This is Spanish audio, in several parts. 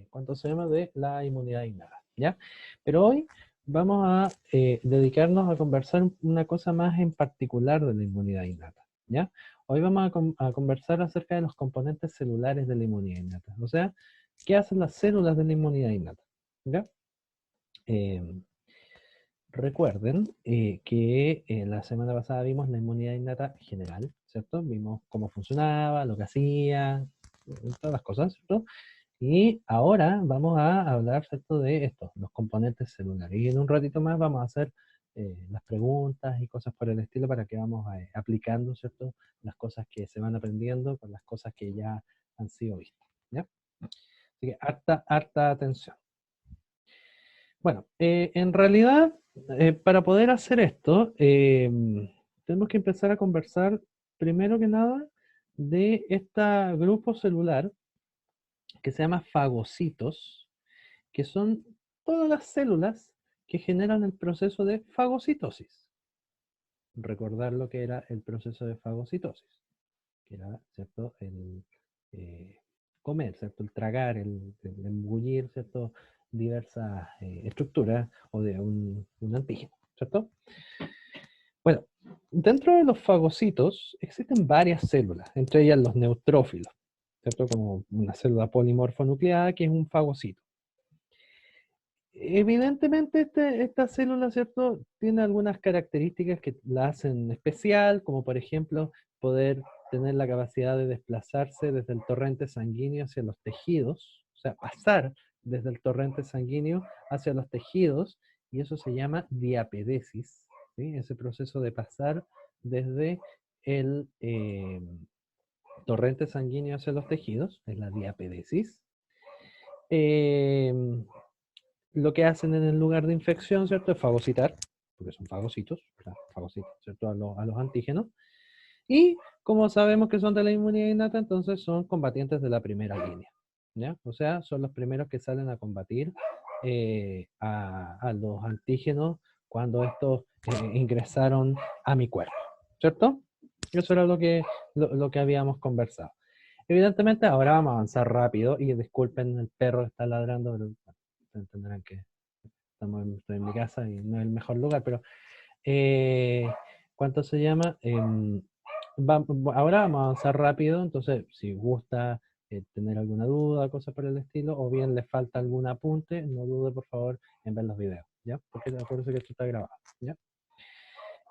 ¿cuánto se llama? De la inmunidad innata, ¿ya? Pero hoy vamos a dedicarnos a conversar una cosa más en particular de la inmunidad innata, ¿ya? Hoy vamos a conversar acerca de los componentes celulares de la inmunidad innata, o sea, ¿qué hacen las células de la inmunidad innata? ¿Ya? Eh, Recuerden que la semana pasada vimos la inmunidad innata general, ¿cierto? Vimos cómo funcionaba, lo que hacía, todas las cosas, ¿cierto? Y ahora vamos a hablar, ¿cierto?, de esto, los componentes celulares. Y en un ratito más vamos a hacer las preguntas y cosas por el estilo para que vamos aplicando, ¿cierto?, las cosas que se van aprendiendo con las cosas que ya han sido vistas, ¿ya? Así que harta atención. Bueno, en realidad, para poder hacer esto, tenemos que empezar a conversar, primero que nada, de este grupo celular que se llama fagocitos, que son todas las células que generan el proceso de fagocitosis. Recordar lo que era el proceso de fagocitosis, que era, ¿cierto?, el comer, ¿cierto?, el tragar, el engullir, ¿cierto?, diversas estructuras o de un antígeno, ¿cierto? Bueno, dentro de los fagocitos existen varias células, entre ellas los neutrófilos, ¿cierto?, como una célula polimorfonucleada que es un fagocito. Evidentemente esta célula, ¿cierto?, tiene algunas características que la hacen especial, como por ejemplo poder tener la capacidad de desplazarse desde el torrente sanguíneo hacia los tejidos, o sea, pasar desde el torrente sanguíneo hacia los tejidos, y eso se llama diapedesis, ¿sí? Ese proceso de pasar desde el torrente sanguíneo hacia los tejidos, es la diapedesis. Eh, lo que hacen en el lugar de infección, ¿cierto?, es fagocitar, porque son fagocitos, fagocitos, ¿cierto?, a los antígenos. Y como sabemos que son de la inmunidad innata, entonces son combatientes de la primera línea, ¿ya? O sea, son los primeros que salen a combatir a los antígenos cuando estos ingresaron a mi cuerpo, ¿cierto? Eso era lo que habíamos conversado. Evidentemente ahora vamos a avanzar rápido y disculpen, el perro está ladrando, pero entenderán que estoy en mi casa y no es el mejor lugar, pero ¿cuánto se llama? Ahora vamos a avanzar rápido, entonces si gusta tener alguna duda, cosas por el estilo, o bien le falta algún apunte, no dude por favor en ver los videos, ¿ya? Porque acuérdense que esto está grabado, ¿ya?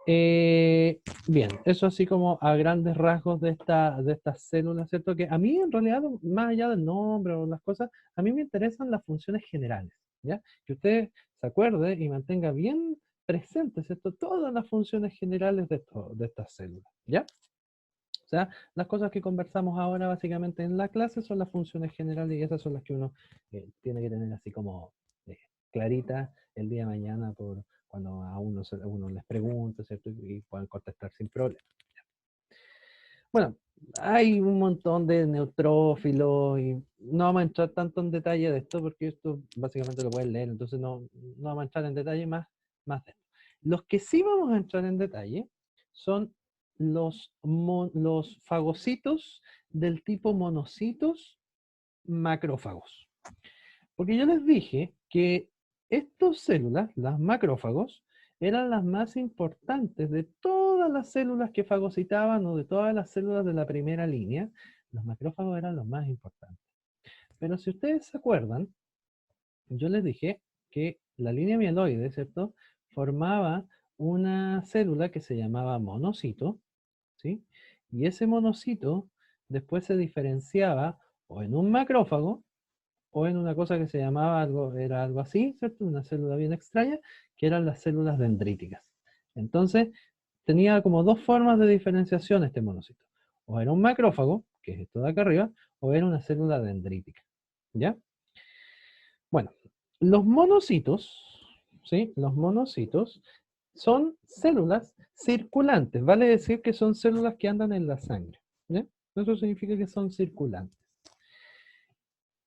Bien, eso así como a grandes rasgos de estas células, ¿cierto? Que a mí en realidad, más allá del nombre o las cosas, a mí me interesan las funciones generales, ¿ya? Que usted se acuerde y mantenga bien presentes, ¿cierto?, todas las funciones generales de estas células, ¿ya? O sea, las cosas que conversamos ahora básicamente en la clase son las funciones generales y esas son las que uno tiene que tener así como claritas el día de mañana por cuando a uno les pregunta, ¿cierto? Y puedan contestar sin problema. Bueno, hay un montón de neutrófilos y no vamos a entrar tanto en detalle de esto porque esto básicamente lo pueden leer, entonces no vamos a entrar en detalle más de esto. Los que sí vamos a entrar en detalle son los fagocitos del tipo monocitos macrófagos. Porque yo les dije que estas células, las macrófagos, eran las más importantes de todas las células que fagocitaban o de todas las células de la primera línea. Los macrófagos eran los más importantes. Pero si ustedes se acuerdan, yo les dije que la línea mieloide, ¿cierto?, formaba una célula que se llamaba monocito, ¿sí? Y ese monocito después se diferenciaba o en un macrófago o en una cosa que se llamaba era algo así, ¿cierto? Una célula bien extraña, que eran las células dendríticas. Entonces, tenía como dos formas de diferenciación este monocito. O era un macrófago, que es esto de acá arriba, o era una célula dendrítica. ¿Ya? Bueno, los monocitos, ¿sí? Los monocitos son células circulantes, vale decir que son células que andan en la sangre. ¿Ya? Eso significa que son circulantes.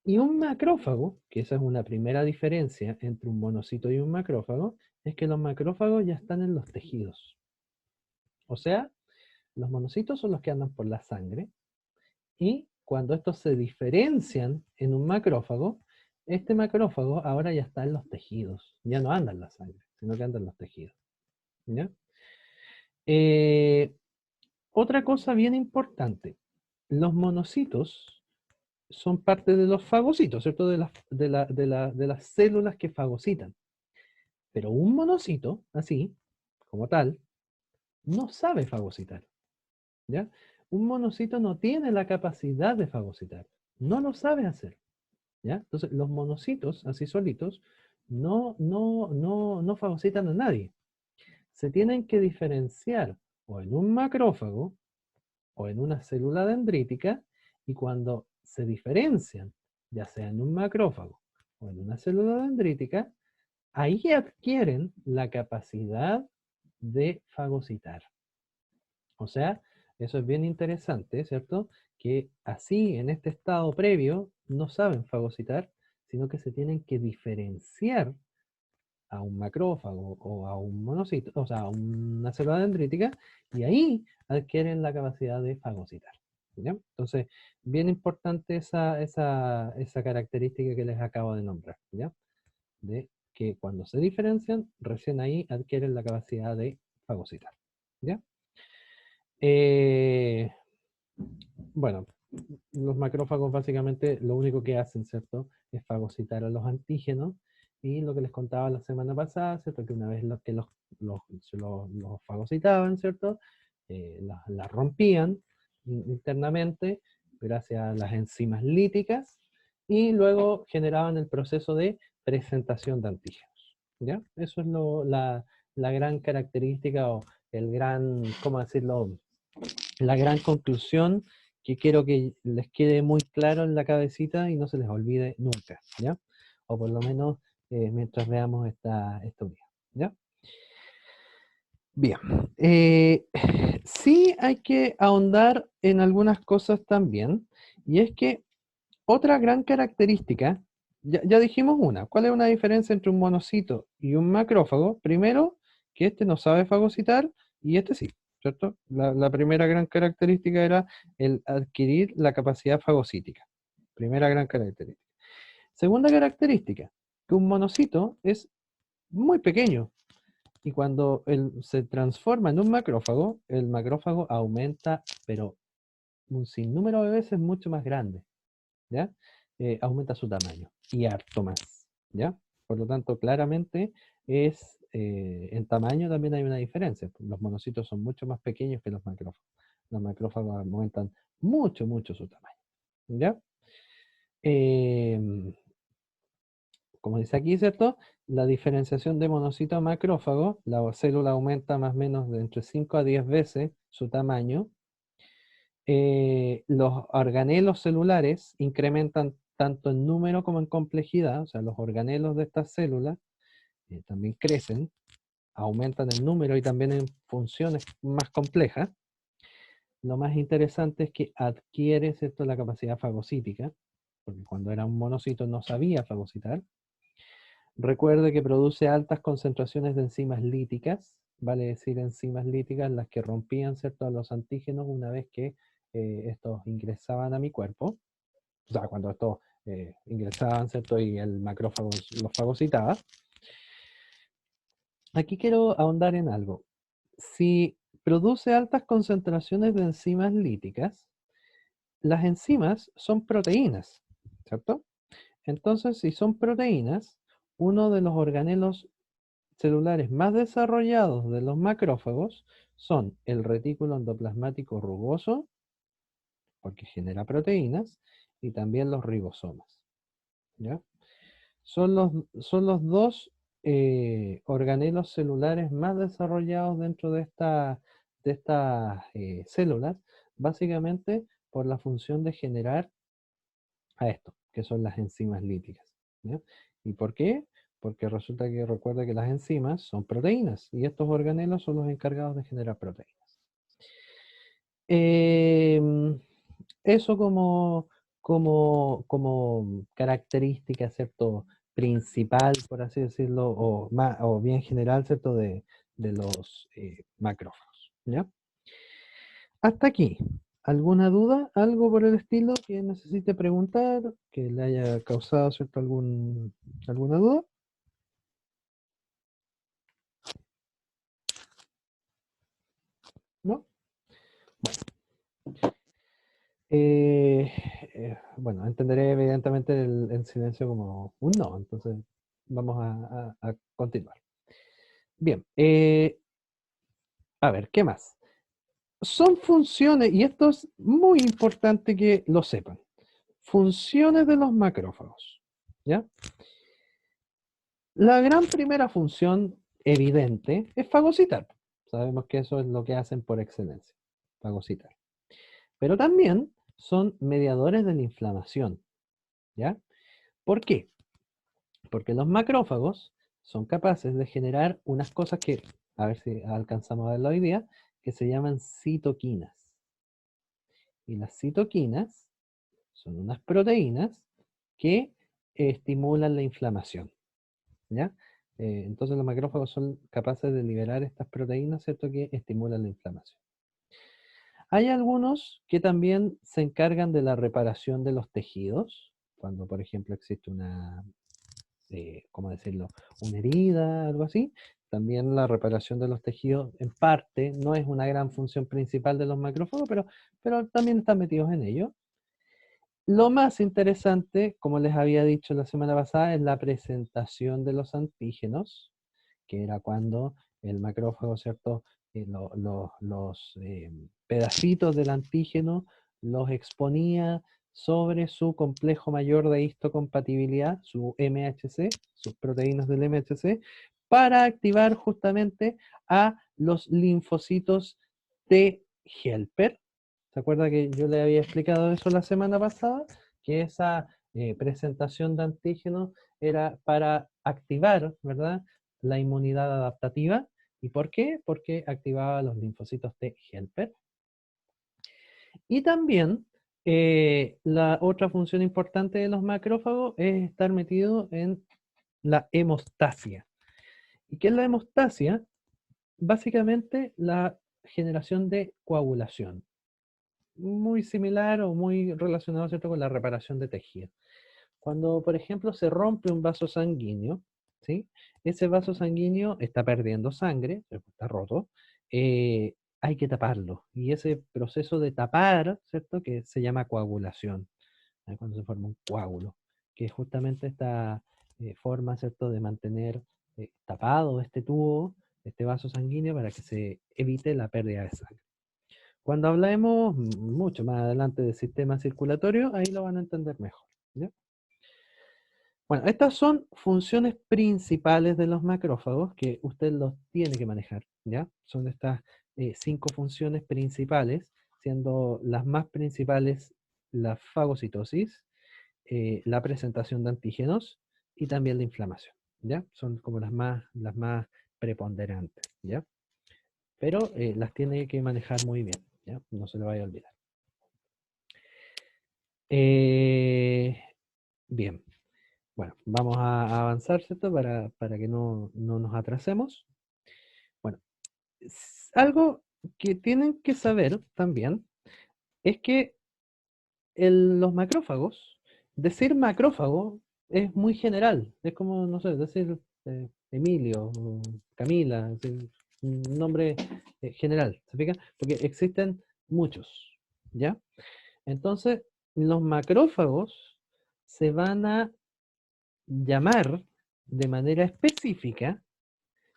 Y un macrófago, que esa es una primera diferencia entre un monocito y un macrófago, es que los macrófagos ya están en los tejidos. O sea, los monocitos son los que andan por la sangre y cuando estos se diferencian en un macrófago, este macrófago ahora ya está en los tejidos, ya no anda en la sangre, sino que anda en los tejidos. ¿Ya? Otra cosa bien importante, los monocitos son parte de los fagocitos, ¿cierto? De las células que fagocitan. Pero un monocito, así, como tal, no sabe fagocitar. ¿Ya? Un monocito no tiene la capacidad de fagocitar, no lo sabe hacer. ¿Ya? Entonces, los monocitos, así solitos, no fagocitan a nadie. Se tienen que diferenciar o en un macrófago o en una célula dendrítica, y cuando se diferencian, ya sea en un macrófago o en una célula dendrítica, ahí adquieren la capacidad de fagocitar. O sea, eso es bien interesante, ¿cierto? Que así, en este estado previo, no saben fagocitar, sino que se tienen que diferenciar a un macrófago o a un monocito, o sea, a una célula dendrítica, y ahí adquieren la capacidad de fagocitar. ¿Ya? Entonces, bien importante esa característica que les acabo de nombrar, ¿ya? De que cuando se diferencian, recién ahí adquieren la capacidad de fagocitar. ¿Ya? Eh, bueno, los macrófagos básicamente lo único que hacen, ¿cierto? Es fagocitar a los antígenos, y lo que les contaba la semana pasada, ¿cierto? Que una vez que los fagocitaban, ¿cierto? Las rompían internamente gracias a las enzimas líticas, y luego generaban el proceso de presentación de antígenos, ¿ya? Eso es la gran característica, o el gran, ¿cómo decirlo? La gran conclusión que quiero que les quede muy claro en la cabecita y no se les olvide nunca, ¿ya? O por lo menos mientras veamos esta unidad, ¿ya? Bien. Sí hay que ahondar en algunas cosas también, y es que otra gran característica, ya dijimos una, ¿cuál es una diferencia entre un monocito y un macrófago? Primero, que este no sabe fagocitar y este sí, ¿cierto? La primera gran característica era el adquirir la capacidad fagocítica. Primera gran característica. Segunda característica, que un monocito es muy pequeño, y cuando se transforma en un macrófago, el macrófago aumenta, pero un sinnúmero de veces mucho más grande. ¿Ya? Aumenta su tamaño, y harto más, ¿ya? Por lo tanto, claramente en tamaño también hay una diferencia. Los monocitos son mucho más pequeños que los macrófagos. Los macrófagos aumentan mucho, mucho su tamaño, ¿ya? Em, Como dice aquí, ¿cierto? La diferenciación de monocito a macrófago, la célula aumenta más o menos de entre 5 a 10 veces su tamaño. Los organelos celulares incrementan tanto en número como en complejidad, o sea, los organelos de estas células también crecen, aumentan en número y también en funciones más complejas. Lo más interesante es que adquiere, ¿cierto?, la capacidad fagocítica, porque cuando era un monocito no sabía fagocitar. Recuerde que produce altas concentraciones de enzimas líticas, vale decir enzimas líticas las que rompían, ¿cierto?, a los antígenos una vez que estos ingresaban a mi cuerpo. O sea, cuando estos ingresaban, ¿cierto?, y el macrófago los fagocitaba. Aquí quiero ahondar en algo. Si produce altas concentraciones de enzimas líticas, las enzimas son proteínas, ¿cierto? Entonces, si son proteínas, uno de los organelos celulares más desarrollados de los macrófagos son el retículo endoplasmático rugoso, porque genera proteínas, y también los ribosomas, ¿ya? Son los dos organelos celulares más desarrollados dentro de estas células, básicamente por la función de generar a esto, que son las enzimas líticas, ¿ya? ¿Y por qué? Porque resulta que recuerda que las enzimas son proteínas, y estos organelos son los encargados de generar proteínas. Em, Eso como característica, ¿cierto?, principal, por así decirlo, o bien general, ¿cierto?, de los macrófagos, ¿ya? Hasta aquí. ¿Alguna duda? ¿Algo por el estilo que necesite preguntar? ¿Que le haya causado, cierto, alguna duda? ¿No? Eh, bueno, entenderé evidentemente el silencio como un no, entonces vamos a continuar. Bien, a ver, ¿qué más? Son funciones, y esto es muy importante que lo sepan, funciones de los macrófagos, ¿ya? La gran primera función evidente es fagocitar. Sabemos que eso es lo que hacen por excelencia, fagocitar. Pero también son mediadores de la inflamación, ¿ya? ¿Por qué? Porque los macrófagos son capaces de generar unas cosas que, a ver si alcanzamos a verlo hoy día, que se llaman citoquinas. Y las citoquinas son unas proteínas que estimulan la inflamación, ¿ya? Entonces los macrófagos son capaces de liberar estas proteínas, ¿cierto? Que estimulan la inflamación. Hay algunos que también se encargan de la reparación de los tejidos, cuando por ejemplo existe una, ¿cómo decirlo? Una herida, algo así. También la reparación de los tejidos, en parte, no es una gran función principal de los macrófagos, pero también están metidos en ello. Lo más interesante, como les había dicho la semana pasada, es la presentación de los antígenos, que era cuando el macrófago, ¿cierto? Los pedacitos del antígeno los exponía sobre su complejo mayor de histocompatibilidad, su MHC, sus proteínas del MHC, para activar justamente a los linfocitos T helper. ¿Se acuerda que yo le había explicado eso la semana pasada? Que esa presentación de antígenos era para activar, ¿verdad? La inmunidad adaptativa. ¿Y por qué? Porque activaba los linfocitos T helper. Y también la otra función importante de los macrófagos es estar metido en la hemostasia. ¿Y qué es la hemostasia? Básicamente la generación de coagulación. Muy similar o muy relacionado, ¿cierto?, con la reparación de tejido. Cuando, por ejemplo, se rompe un vaso sanguíneo, ¿sí? Ese vaso sanguíneo está perdiendo sangre, está roto, hay que taparlo. Y ese proceso de tapar, ¿cierto?, que se llama coagulación, cuando se forma un coágulo, que es justamente esta forma, ¿cierto?, de mantener tapado este tubo, este vaso sanguíneo, para que se evite la pérdida de sangre. Cuando hablemos mucho más adelante del sistema circulatorio, ahí lo van a entender mejor, ¿ya? Bueno, estas son funciones principales de los macrófagos que usted los tiene que manejar, ¿ya? Son estas 5 funciones principales, siendo las más principales la fagocitosis, la presentación de antígenos y también la inflamación, ¿ya? Son como las más preponderantes, ¿ya? Pero las tiene que manejar muy bien, ¿ya? No se le vaya a olvidar. Bien. Bueno, vamos a avanzar, ¿cierto? Para que no nos atrasemos. Bueno, algo que tienen que saber también es que los macrófagos, decir macrófago es muy general. Es como, no sé, decir Emilio, o Camila, es decir, un nombre general, ¿se fijan? Porque existen muchos, ¿ya? Entonces, los macrófagos se van a llamar de manera específica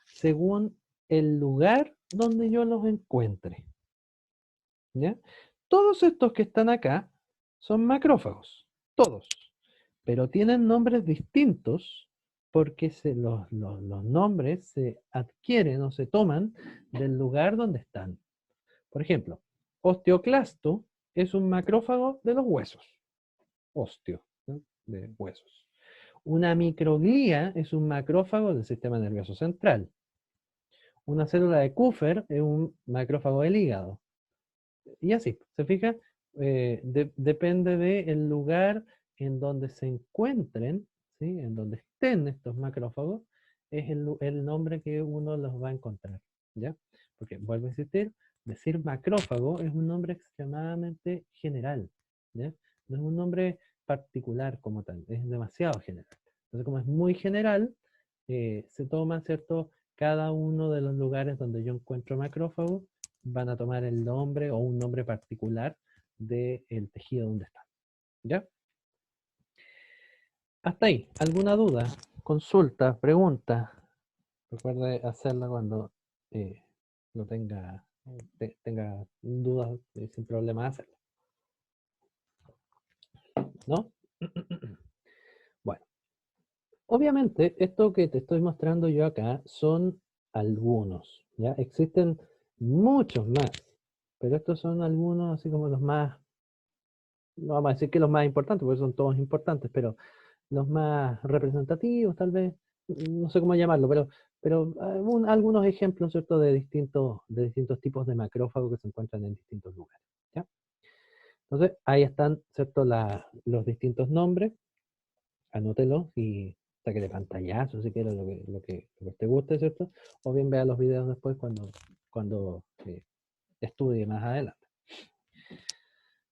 según el lugar donde yo los encuentre, ¿ya? Todos estos que están acá son macrófagos, todos, pero tienen nombres distintos porque los nombres se adquieren o se toman del lugar donde están. Por ejemplo, osteoclasto es un macrófago de los huesos, osteo, ¿no?, de huesos. Una microglía es un macrófago del sistema nervioso central. Una célula de Kupffer es un macrófago del hígado. Y así, ¿se fija? Depende del lugar en donde se encuentren, ¿sí? En donde estén estos macrófagos, es el nombre que uno los va a encontrar, ¿ya? Porque, vuelvo a insistir, Decir macrófago es un nombre extremadamente general, ¿ya? No es un nombre particular como tal, es demasiado general. Entonces, como es muy general, se toma, ¿cierto? Cada uno de los lugares donde yo encuentro macrófago van a tomar el nombre o un nombre particular del tejido donde está, ¿ya? Hasta ahí, ¿alguna duda? Consulta, pregunta. Recuerde hacerla cuando eh, lo tenga dudas sin problema hacerlo, ¿no? Bueno, obviamente esto que te estoy mostrando yo acá son algunos, ¿ya? Existen muchos más, pero estos son algunos así como los más, no vamos a decir que los más importantes, porque son todos importantes, pero los más representativos, tal vez, no sé cómo llamarlo, pero algunos ejemplos, ¿cierto?, de distintos tipos de macrófagos que se encuentran en distintos lugares, ¿ya? Entonces, ahí están, ¿cierto?, los distintos nombres, anótelos y sáquele pantallazo si quiere lo que te guste, ¿cierto? O bien vea los videos después cuando estudie más adelante.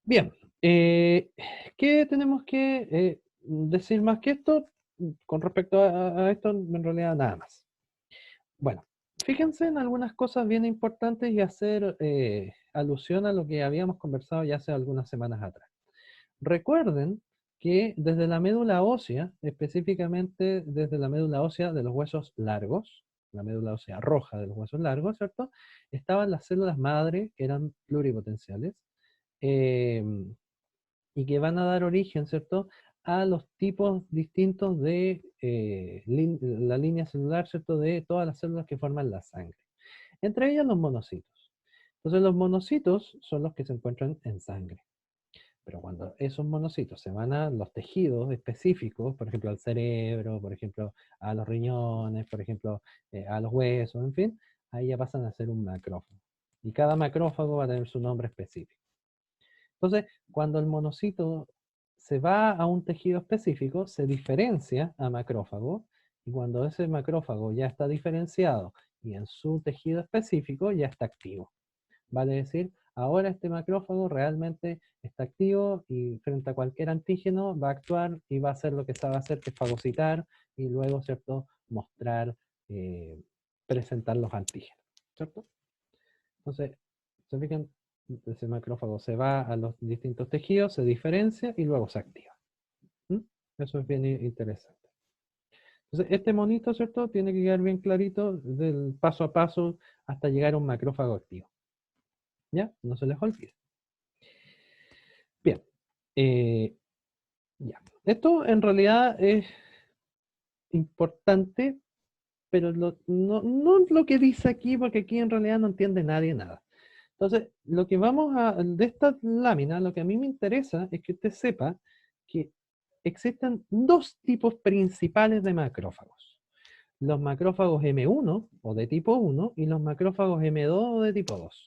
Bien, ¿qué tenemos que decir más que esto? Con respecto a esto, en realidad nada más. Bueno, fíjense en algunas cosas bien importantes y hacer alusión a lo que habíamos conversado ya hace algunas semanas atrás. Recuerden que desde la médula ósea, específicamente desde la médula ósea de los huesos largos, la médula ósea roja de los huesos largos, ¿cierto? Estaban las células madre, que eran pluripotenciales, em, y que van a dar origen, ¿cierto?, a los tipos distintos de la línea celular, ¿cierto?, de todas las células que forman la sangre. Entre ellas los monocitos. Entonces los monocitos son los que se encuentran en sangre. Pero cuando esos monocitos se van a los tejidos específicos, por ejemplo al cerebro, por ejemplo a los riñones, por ejemplo a los huesos, en fin, ahí ya pasan a ser un macrófago. Y cada macrófago va a tener su nombre específico. Entonces, cuando el monocito se va a un tejido específico, se diferencia a macrófago, y cuando ese macrófago ya está diferenciado y en su tejido específico, ya está activo. Vale decir, ahora este macrófago realmente está activo y frente a cualquier antígeno va a actuar y va a hacer lo que sabe hacer, que es fagocitar y luego, ¿cierto?, mostrar, presentar los antígenos, ¿cierto? Entonces, se fijan, ese macrófago se va a los distintos tejidos, se diferencia y luego se activa. ¿Mm? Eso es bien interesante. Entonces, este monito, ¿cierto?, tiene que quedar bien clarito del paso a paso hasta llegar a un macrófago activo. ¿Ya? No se les olvide. Bien. Ya. Esto en realidad es importante, pero no lo que dice aquí, porque aquí en realidad no entiende nadie nada. Entonces, lo que de esta lámina, lo que a mí me interesa es que usted sepa que existen dos tipos principales de macrófagos. Los macrófagos M1 o de tipo 1 y los macrófagos M2 o de tipo 2.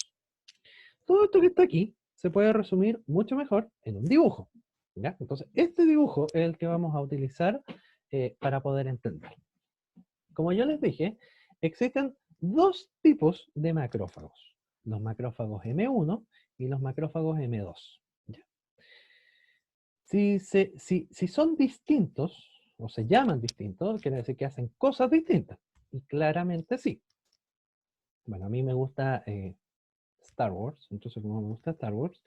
Todo esto que está aquí se puede resumir mucho mejor en un dibujo, ¿ya? Entonces, este dibujo es el que vamos a utilizar para poder entender. Como yo les dije, existen dos tipos de macrófagos. Los macrófagos M1 y los macrófagos M2. ¿Ya? Si son distintos, o se llaman distintos, quiere decir que hacen cosas distintas. Y claramente sí. Bueno, a mí me gusta Star Wars, entonces como me gusta Star Wars,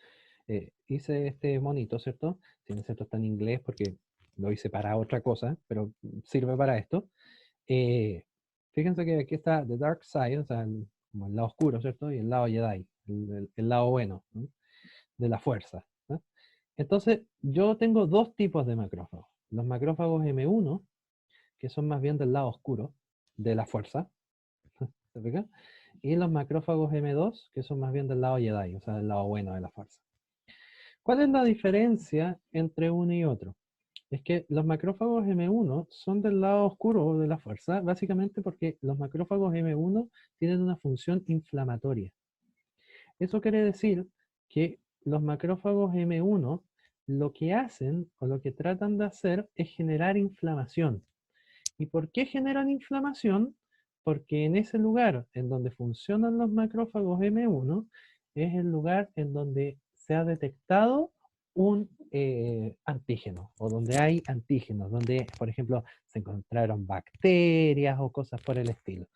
hice este monito, ¿cierto? Si no es cierto, está en inglés porque lo hice para otra cosa, pero sirve para esto. Eh, Fíjense que aquí está The Dark Side, o sea, como el lado oscuro, ¿cierto? Y el lado Jedi, el lado bueno, ¿no?, de la fuerza, ¿no? Entonces, yo tengo dos tipos de macrófagos. Los macrófagos M1, que son más bien del lado oscuro, de la fuerza, ¿se fijan? Y los macrófagos M2, que son más bien del lado Jedi, o sea, del lado bueno de la fuerza. ¿Cuál es la diferencia entre uno y otro? Es que los macrófagos M1 son del lado oscuro de la fuerza, básicamente porque los macrófagos M1 tienen una función inflamatoria. Eso quiere decir que los macrófagos M1 lo que hacen o lo que tratan de hacer es generar inflamación. ¿Y por qué generan inflamación? Porque en ese lugar en donde funcionan los macrófagos M1 es el lugar en donde se ha detectado un antígeno, o donde hay antígenos, donde, por ejemplo, se encontraron bacterias o cosas por el estilo.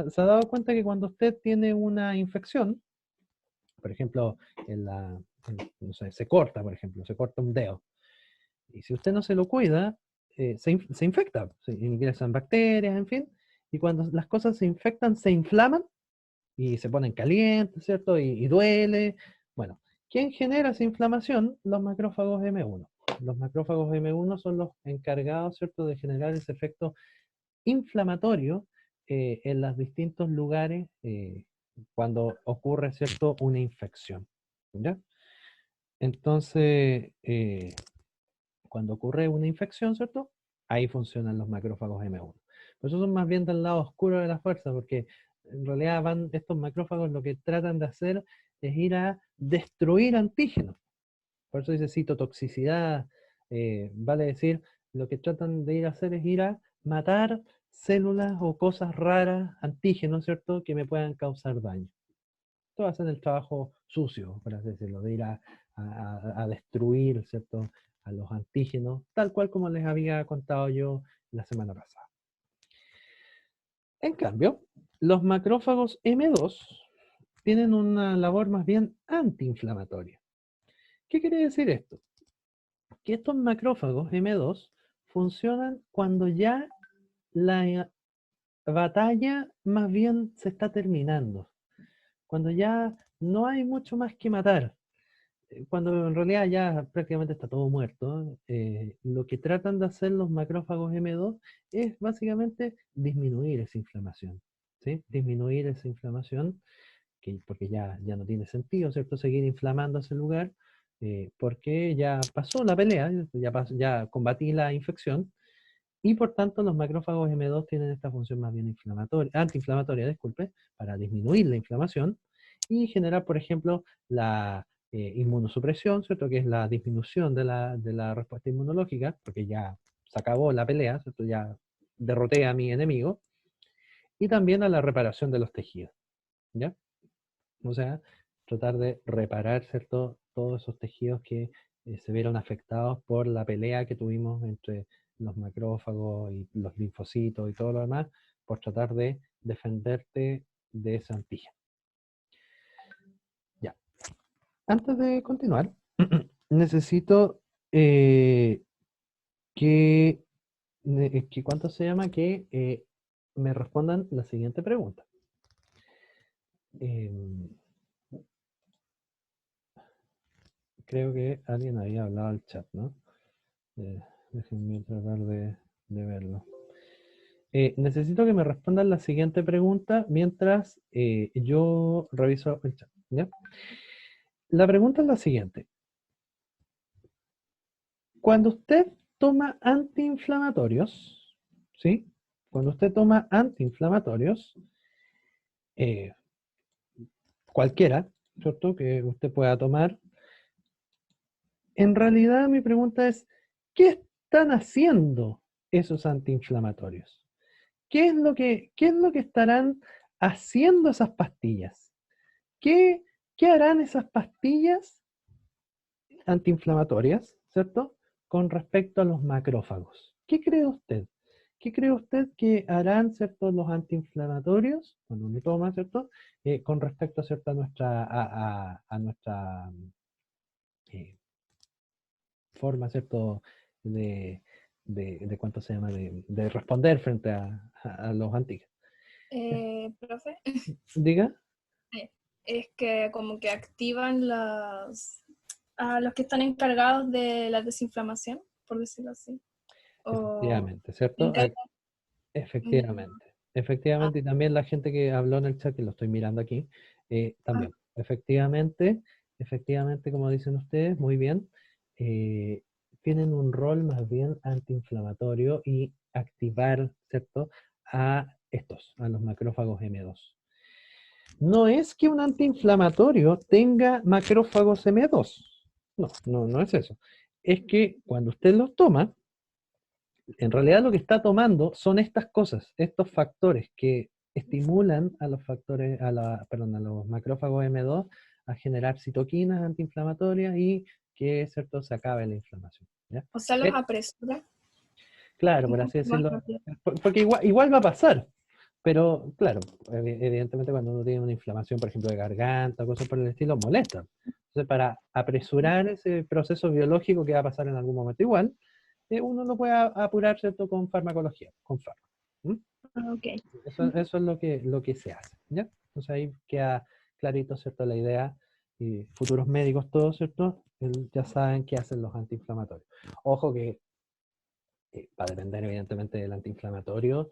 ¿Se ha dado cuenta que cuando usted tiene una infección, por ejemplo, no sé, se corta, por ejemplo, se corta un dedo, y si usted no se lo cuida, se infecta, se ingresan bacterias, en fin, y cuando las cosas se infectan, se inflaman y se ponen calientes, ¿cierto? Y duele. Bueno, ¿quién genera esa inflamación? Los macrófagos M1. Los macrófagos M1 son los encargados, ¿cierto?, de generar ese efecto inflamatorio en los distintos lugares cuando ocurre, ¿cierto?, una infección. ¿Ya? Entonces, cuando ocurre una infección, ¿cierto? Ahí funcionan los macrófagos M1. Pero esos son más bien del lado oscuro de la fuerza, porque en realidad estos macrófagos lo que tratan de hacer es ir a destruir antígenos. Por eso dice citotoxicidad, vale decir, lo que tratan de ir a hacer es ir a matar células o cosas raras, antígenos, ¿cierto?, que me puedan causar daño. Esto hacen el trabajo sucio, por así decirlo, de ir a destruir, ¿cierto?, a los antígenos, tal cual como les había contado yo la semana pasada. En cambio, los macrófagos M2 tienen una labor más bien antiinflamatoria. ¿Qué quiere decir esto? Que estos macrófagos M2 funcionan cuando ya la batalla más bien se está terminando, cuando ya no hay mucho más que matar, cuando en realidad ya prácticamente está todo muerto. Lo que tratan de hacer los macrófagos M2 es básicamente disminuir esa inflamación, ¿sí? Disminuir esa inflamación, porque ya no tiene sentido, ¿cierto?, seguir inflamando ese lugar, porque ya pasó la pelea, ya combatí la infección, y por tanto los macrófagos M2 tienen esta función más bien antiinflamatoria, disculpe, para disminuir la inflamación y generar, por ejemplo, la inmunosupresión, ¿cierto?, que es la disminución de la respuesta inmunológica, porque ya se acabó la pelea, ¿cierto?, ya derroté a mi enemigo, y también a la reparación de los tejidos, ¿ya? O sea, tratar de reparar, ¿cierto?, todos esos tejidos que se vieron afectados por la pelea que tuvimos entre los macrófagos y los linfocitos y todo lo demás, por tratar de defenderte de ese antígeno. Ya. Antes de continuar, necesito que, ¿cuánto se llama? Que me respondan la siguiente pregunta. Em, Creo que alguien había hablado al chat, ¿no? Déjenme tratar de verlo. Necesito que me respondan la siguiente pregunta mientras yo reviso el chat, ¿ya? La pregunta es la siguiente. Cuando usted toma antiinflamatorios, ¿sí? Cuando usted toma antiinflamatorios, eh, cualquiera, ¿cierto?, que usted pueda tomar, en realidad mi pregunta es, ¿qué están haciendo esos antiinflamatorios? ¿Qué es lo que estarán haciendo esas pastillas? ¿Qué, qué harán esas pastillas antiinflamatorias, ¿cierto?, con respecto a los macrófagos? ¿Qué cree usted? ¿Qué cree usted que harán, ¿cierto?, los antiinflamatorios cuando uno toma, ¿cierto?, con respecto, ¿cierto?, a nuestra eh, forma, ¿cierto?, de cuánto se llama, de responder frente a los antígenos. Profe, Diga. es que como que activan a los que están encargados de la desinflamación, por decirlo así. O Efectivamente, ¿cierto? encargan. Efectivamente. Ah, Efectivamente, y también la gente que habló en el chat, que lo estoy mirando aquí, ah, también. Efectivamente, como dicen ustedes, muy bien, eh, tienen un rol más bien antiinflamatorio y activar, ¿cierto?, a los macrófagos M2. No es que un antiinflamatorio tenga macrófagos M2. No es eso. Es que cuando usted los toma, en realidad lo que está tomando son estas cosas, estos factores que estimulan a los factores, perdón, a los macrófagos M2 a generar citoquinas antiinflamatorias y que, ¿cierto?, se acabe la inflamación. ¿Ya? O sea, los apresura. Claro, por Es así más decirlo, rápido. porque igual va a pasar, pero claro, evidentemente cuando uno tiene una inflamación, por ejemplo, de garganta, cosas por el estilo, molesta. Entonces, para apresurar ese proceso biológico que va a pasar en algún momento igual, uno lo puede apurar, ¿cierto?, con farmacología, con fármacos. ¿Mm? Ok. Eso es lo que se hace, ¿ya? Entonces ahí queda clarito, ¿cierto?, la idea, y futuros médicos todos, ¿cierto?, ya saben qué hacen los antiinflamatorios. Ojo que va a depender evidentemente del antiinflamatorio,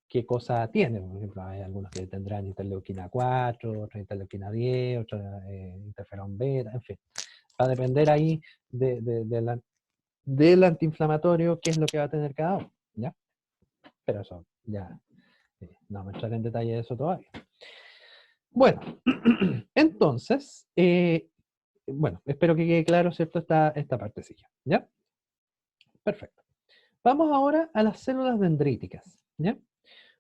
qué cosa tiene. Por ejemplo, hay algunos que tendrán interleuquina 4, otros interleuquina 10, otros interferón beta, en fin. Va a depender ahí del antiinflamatorio, qué es lo que va a tener cada uno, ¿ya? Pero eso ya, no vamos a entrar en detalle de eso todavía. Bueno, entonces, bueno, espero que quede claro, ¿cierto?, esta partecilla, ¿ya? Perfecto. Vamos ahora a las células dendríticas, ¿ya?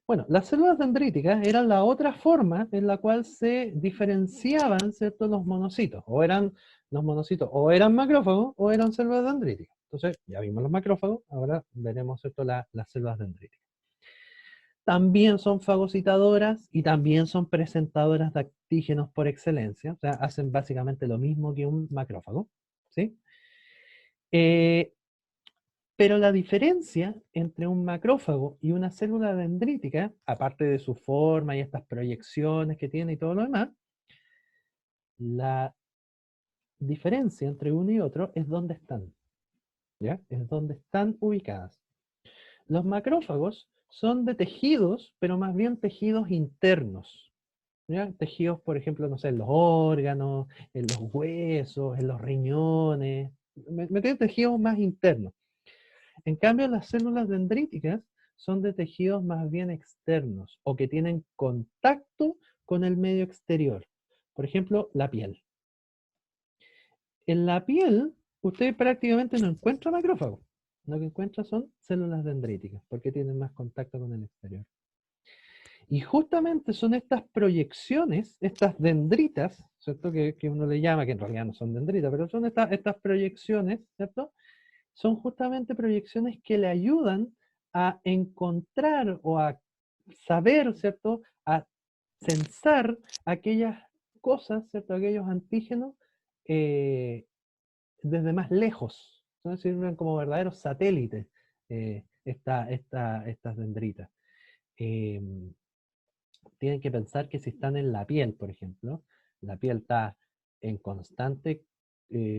Bueno, las células dendríticas eran la otra forma en la cual se diferenciaban, ¿cierto?, los monocitos. O eran los monocitos, o eran macrófagos, o eran células dendríticas. Entonces, ya vimos los macrófagos, ahora veremos, ¿cierto?, las células dendríticas. También son fagocitadoras y también son presentadoras de antígenos por excelencia. O sea, hacen básicamente lo mismo que un macrófago, ¿sí? Pero la diferencia entre un macrófago y una célula dendrítica, aparte de su forma y estas proyecciones que tiene y todo lo demás, la diferencia entre uno y otro es dónde están, ¿ya? Es dónde están ubicadas. Los macrófagos son de tejidos, pero más bien tejidos internos, ¿ya? Tejidos, por ejemplo, no sé, en los órganos, en los huesos, en los riñones, me tienen tejidos más internos. En cambio, las células dendríticas son de tejidos más bien externos o que tienen contacto con el medio exterior. Por ejemplo, la piel. En la piel, usted prácticamente no encuentra macrófagos. Lo que encuentra son células dendríticas, porque tienen más contacto con el exterior. Y justamente son estas proyecciones, estas dendritas, ¿cierto? Que uno le llama, que en realidad no son dendritas, pero son estas proyecciones, ¿cierto? Son justamente proyecciones que le ayudan a encontrar o a saber, ¿cierto? A censar aquellas cosas, ¿cierto? Aquellos antígenos eh, desde más lejos. Entonces sirven como verdaderos satélites estas dendritas. Eh, Tienen que pensar que si están en la piel, por ejemplo, la piel está en constante,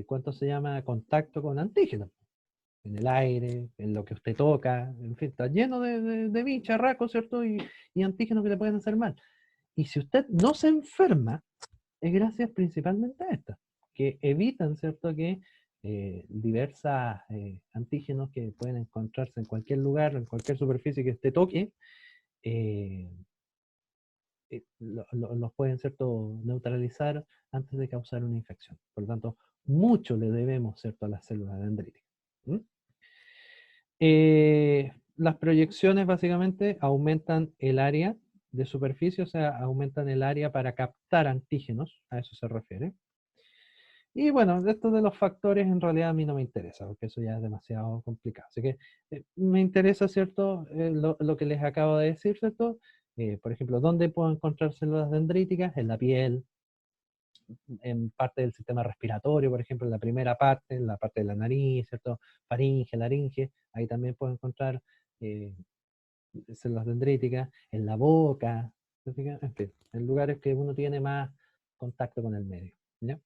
¿cuánto se llama? Contacto con antígenos en el aire, en lo que usted toca, en fin, está lleno de bicharracos, ¿cierto? Y antígenos que le pueden hacer mal. Y si usted no se enferma, es gracias principalmente a estas, que evitan, ¿cierto?, que diversas antígenos que pueden encontrarse en cualquier lugar, en cualquier superficie que usted toque, eh, los pueden, ¿cierto?, neutralizar antes de causar una infección. Por lo tanto, mucho le debemos, ¿cierto?, a las células dendríticas. ¿Mm? Las proyecciones básicamente aumentan el área de superficie, o sea, aumentan el área para captar antígenos, a eso se refiere. Y bueno, esto de los factores en realidad a mí no me interesa, porque eso ya es demasiado complicado. Así que me interesa, ¿cierto? Lo que les acabo de decir, ¿cierto? Por ejemplo, ¿dónde puedo encontrar células dendríticas? En la piel, en parte del sistema respiratorio, por ejemplo, en la primera parte, en la parte de la nariz, ¿cierto? Faringe, laringe, ahí también puedo encontrar células dendríticas, en la boca, ¿se fijan? En fin, en lugares que uno tiene más contacto con el medio, ¿ya?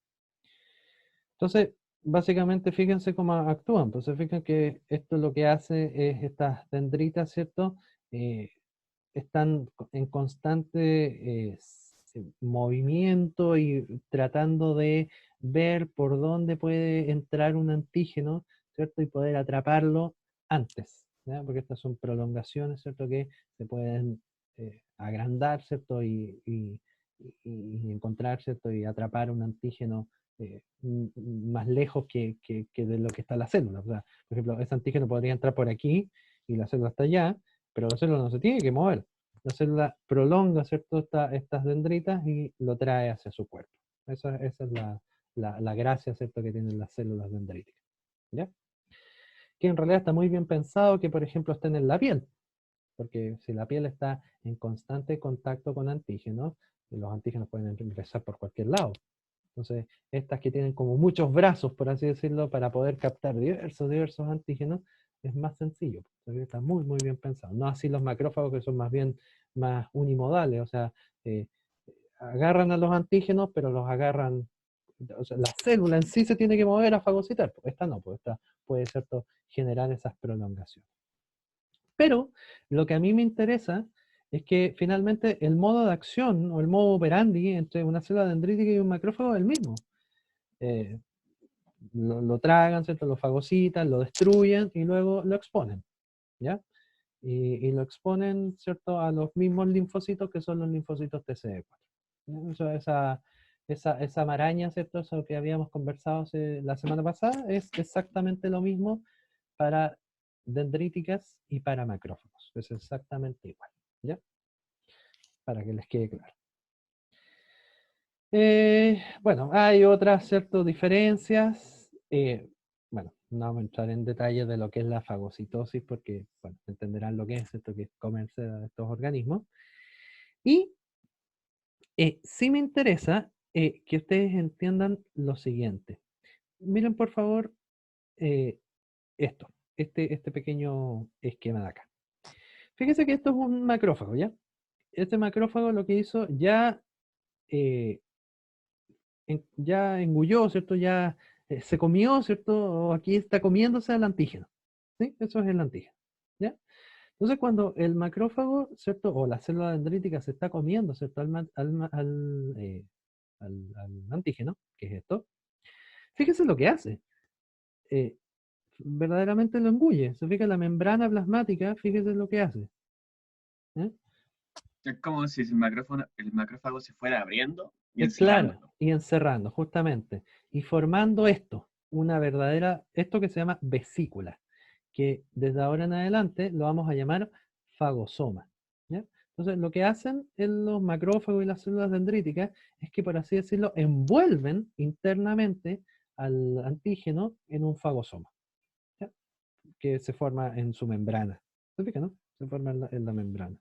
Entonces, básicamente, fíjense cómo actúan, pues se fijan que esto lo que hace es estas dendritas, ¿cierto? Eh, Están en constante movimiento y tratando de ver por dónde puede entrar un antígeno, ¿cierto? Y poder atraparlo antes, ¿ya? Porque estas son prolongaciones, ¿cierto? Que se pueden agrandar, ¿cierto? Y encontrar, ¿cierto? Y atrapar un antígeno más lejos que de lo que está la célula. O sea, por ejemplo, ese antígeno podría entrar por aquí y la célula está allá, pero la célula no se tiene que mover. la célula prolonga, ¿cierto? Estas dendritas y lo trae hacia su cuerpo. Esa es la gracia, ¿cierto?, que tienen las células dendríticas. ¿Ya? Que en realidad está muy bien pensado que, por ejemplo, estén en la piel, porque si la piel está en constante contacto con antígenos, los antígenos pueden ingresar por cualquier lado. Entonces, estas que tienen como muchos brazos, por así decirlo, para poder captar diversos antígenos, es más sencillo. Está muy, muy bien pensado. No así los macrófagos, que son más bien más unimodales, o sea, eh, agarran a los antígenos, pero los agarran, o sea, la célula en sí se tiene que mover a fagocitar. Esta no, pues esta puede, ¿cierto?, generar esas prolongaciones. Pero lo que a mí me interesa es que finalmente el modo de acción o el modo operandi entre una célula dendrítica y un macrófago es el mismo. Lo tragan, ¿cierto?, lo fagocitan, lo destruyen y luego lo exponen, ¿ya? Y lo exponen, ¿cierto?, a los mismos linfocitos que son los linfocitos TCD4. Esa maraña, ¿cierto?, eso que habíamos conversado la semana pasada, es exactamente lo mismo para dendríticas y para macrófagos. Es exactamente igual, ¿ya? Para que les quede claro. Bueno, hay otras, ¿cierto?, diferencias. Bueno, no vamos a entrar en detalle de lo que es la fagocitosis, porque, bueno, entenderán lo que es esto, que es comerse a estos organismos. Y sí me interesa que ustedes entiendan lo siguiente. Miren, por favor, este pequeño esquema de acá. Fíjense que esto es un macrófago, ¿ya? Este macrófago lo que hizo eh, ya engulló, ¿cierto? Ya se comió, ¿cierto? Aquí está comiéndose al antígeno, ¿sí? Eso es el antígeno, ¿ya? Entonces, cuando el macrófago, ¿cierto? O la célula dendrítica se está comiendo, ¿cierto?, al antígeno, que es esto, fíjese lo que hace. Verdaderamente lo engulle. Se fija la membrana plasmática, fíjese lo que hace. ¿Eh? Es como si el macrófago se fuera abriendo y Claro, encerrándolo. y encerrando, justamente. Y formando esto que se llama vesícula, que desde ahora en adelante lo vamos a llamar fagosoma. ¿Ya? Entonces, lo que hacen en los macrófagos y las células dendríticas es que, por así decirlo, envuelven internamente al antígeno en un fagosoma, ¿ya?, que se forma en su membrana. ¿Se fija, no? Se forma en la membrana.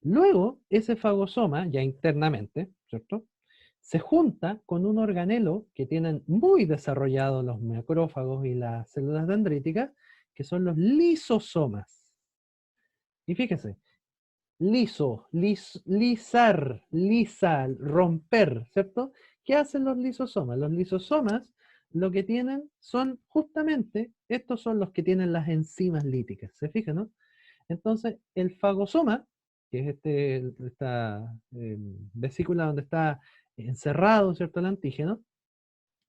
Luego, ese fagosoma, ya internamente, ¿cierto?, se junta con un organelo que tienen muy desarrollados los macrófagos y las células dendríticas, que son los lisosomas. Y fíjese, lisar, romper, ¿cierto? ¿Qué hacen los lisosomas? Los lisosomas lo que tienen son justamente, estos son los que tienen las enzimas líticas, ¿se fijan, no? Entonces, el fagosoma, que es esta vesícula donde está encerrado, ¿cierto?, el antígeno,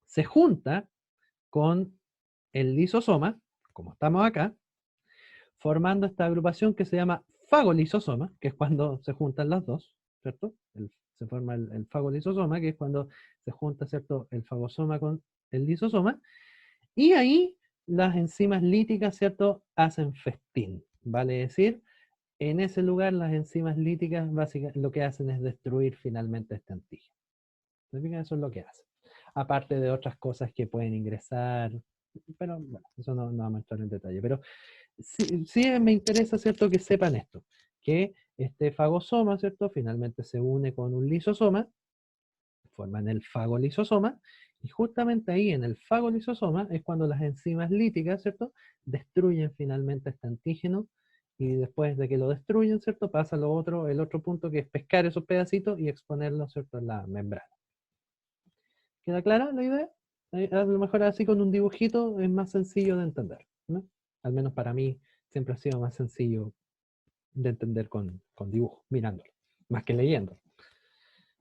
se junta con el lisosoma, como estamos acá, formando esta agrupación que se llama fagolisosoma, que es cuando se juntan las dos, ¿cierto? Se forma el fagolisosoma, que es cuando se junta, ¿cierto?, el fagosoma con el lisosoma, y ahí las enzimas líticas, ¿cierto?, hacen festín, vale decir, en ese lugar las enzimas líticas básicamente lo que hacen es destruir finalmente este antígeno. Eso es lo que hacen. Aparte de otras cosas que pueden ingresar, pero bueno, eso no vamos a entrar en detalle. Pero sí me interesa, ¿cierto?, que sepan esto, que este fagosoma, ¿cierto?, finalmente se une con un lisosoma, forman el fagolisosoma, y justamente ahí en el fagolisosoma es cuando las enzimas líticas, ¿cierto?, destruyen finalmente este antígeno, y después de que lo destruyen, ¿cierto?, pasa el otro punto, que es pescar esos pedacitos y exponerlos, ¿cierto?, en la membrana. ¿Queda clara la idea? A lo mejor así con un dibujito es más sencillo de entender, ¿no? Al menos para mí siempre ha sido más sencillo de entender con dibujo, mirándolo, más que leyendo.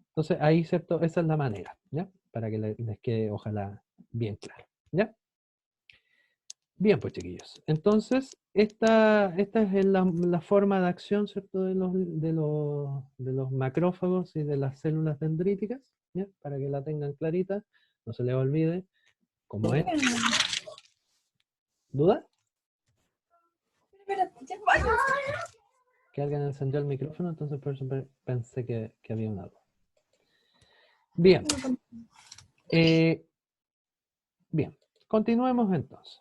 Entonces ahí, ¿cierto? Esa es la manera, ¿ya? Para que les quede, ojalá, bien claro, ¿ya? Bien, pues, chiquillos. Entonces, esta es la forma de acción, ¿cierto?, de los macrófagos y de las células dendríticas, ¿ya? Para que la tengan clarita, no se les olvide cómo es. ¿Duda? Espérate, ya vaya. que alguien encendió el micrófono, entonces por eso pensé que había una duda. Bien. Bien, continuemos entonces.